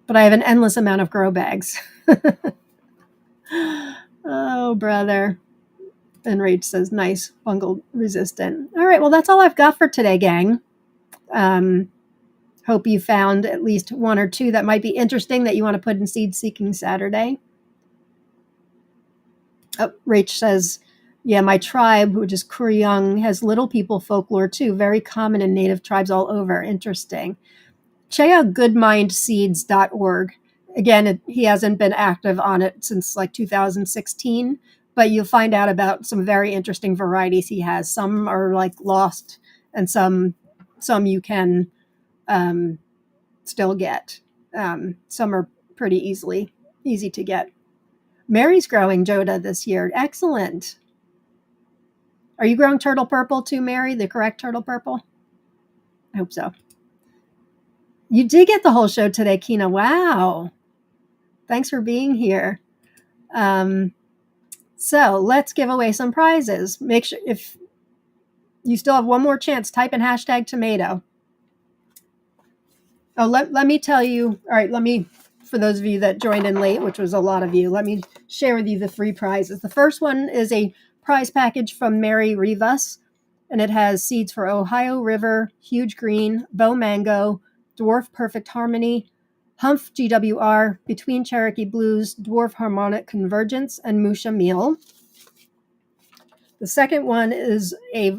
But I have an endless amount of grow bags. Oh, brother. And Rach says, nice, fungal resistant. All right, well, that's all I've got for today, gang. Hope you found at least one or two that might be interesting that you want to put in Seed Seeking Saturday. Oh, Rach says, yeah, my tribe, which is Kuryong, has little people folklore too, very common in native tribes all over. Interesting. Check out goodmindseeds.org. Again, he hasn't been active on it since like 2016, but you'll find out about some very interesting varieties he has. Some are like lost, and some you can still get. Some are pretty easy to get. Mary's growing Joda this year. Excellent. Are you growing turtle purple too, Mary? The correct turtle purple? I hope so. You did get the whole show today, Kina. Wow. Thanks for being here. So let's give away some prizes. Make sure, if you still have one more chance, type in hashtag tomato. Oh, let me tell you. All right, for those of you that joined in late, which was a lot of you, let me share with you the three prizes. The first one is a prize package from Mary Rivas, and it has seeds for Ohio River, Huge Green, Bow Mango, Dwarf Perfect Harmony, Humph GWR, Between Cherokee Blues, Dwarf Harmonic Convergence, and Musha Meal. The second one is a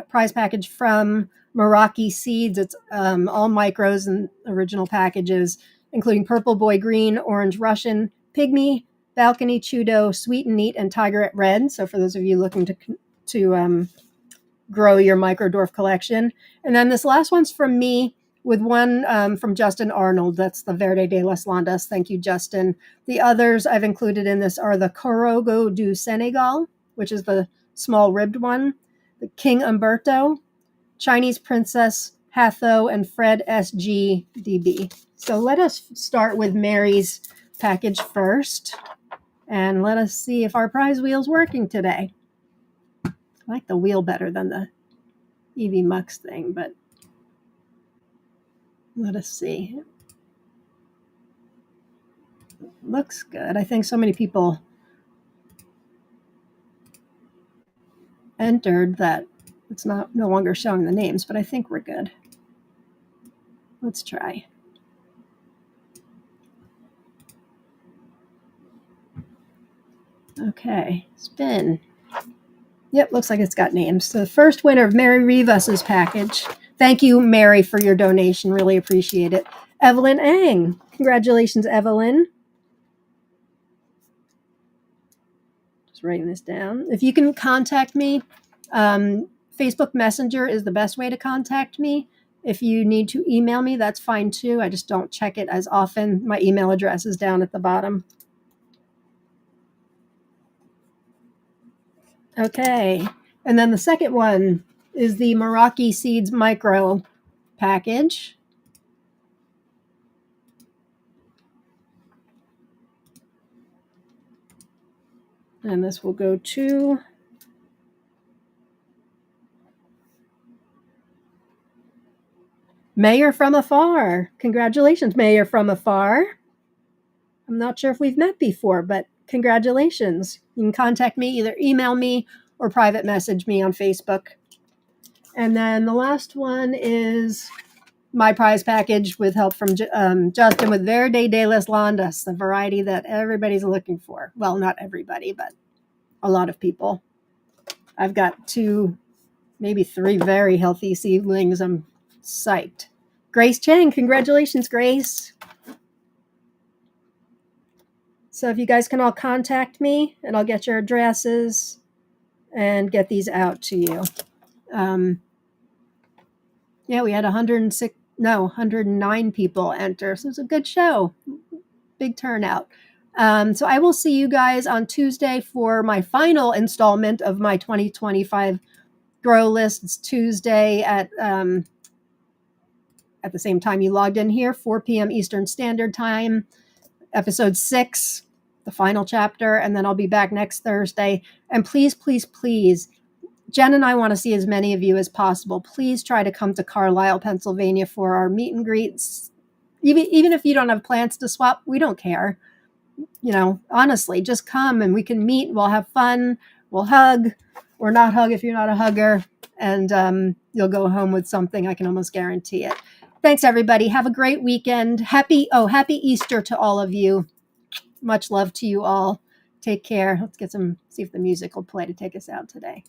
prize package from Meraki Seeds. It's all micros and original packages, including Purple Boy Green, Orange Russian, Pygmy, Balcony Chudo, Sweet and Neat, and Tigerette Red. So for those of you looking to grow your micro dwarf collection. And then this last one's from me with one from Justin Arnold. That's the Verde de las Landas. Thank you, Justin. The others I've included in this are the Korrogo du Senegal, which is the small ribbed one, the King Alberto, Chinese Princess Hatha, and Fred SGDB. So let us start with Mary's package first, and let us see if our prize wheel's working today. I like the wheel better than the EV Mux thing, but let us see. Looks good. I think so many people entered that it's no longer showing the names, but I think we're good. Let's try. Okay, spin. Yep, looks like it's got names. So the first winner of Mary Rivas's package. Thank you, Mary, for your donation. Really appreciate it. Evelyn Ang. Congratulations, Evelyn. Just writing this down. If you can contact me, Facebook Messenger is the best way to contact me. If you need to email me, that's fine too. I just don't check it as often. My email address is down at the bottom. Okay. And then the second one is the Meraki Seeds Micro package. And this will go to Mayor from Afar. Congratulations, Mayor from Afar. I'm not sure if we've met before, but congratulations. You can contact me, either email me or private message me on Facebook. And then the last one is my prize package with help from Justin with Verde de las Landas, the variety that everybody's looking for. Well, not everybody, but a lot of people. I've got 2, maybe 3 very healthy seedlings. I'm psyched. Grace Chang, congratulations, Grace. So if you guys can all contact me, and I'll get your addresses and get these out to you. Yeah, we had 109 people enter, so it was a good show. Big turnout. So I will see you guys on Tuesday for my final installment of my 2025 grow list. It's Tuesday at the same time you logged in here, 4 p.m. Eastern Standard Time, episode 6, the final chapter, and then I'll be back next Thursday. And please, please, please, Jen and I want to see as many of you as possible. Please try to come to Carlisle, Pennsylvania for our meet and greets. Even if you don't have plans to swap, we don't care. Honestly, just come and we can meet. We'll have fun. We'll hug or not hug if you're not a hugger. And you'll go home with something. I can almost guarantee it. Thanks, everybody. Have a great weekend. Happy Easter to all of you. Much love to you all. Take care. Let's see if the music will play to take us out today.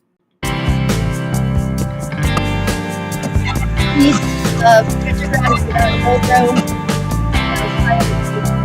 Peace, love, gratitude, Alberto.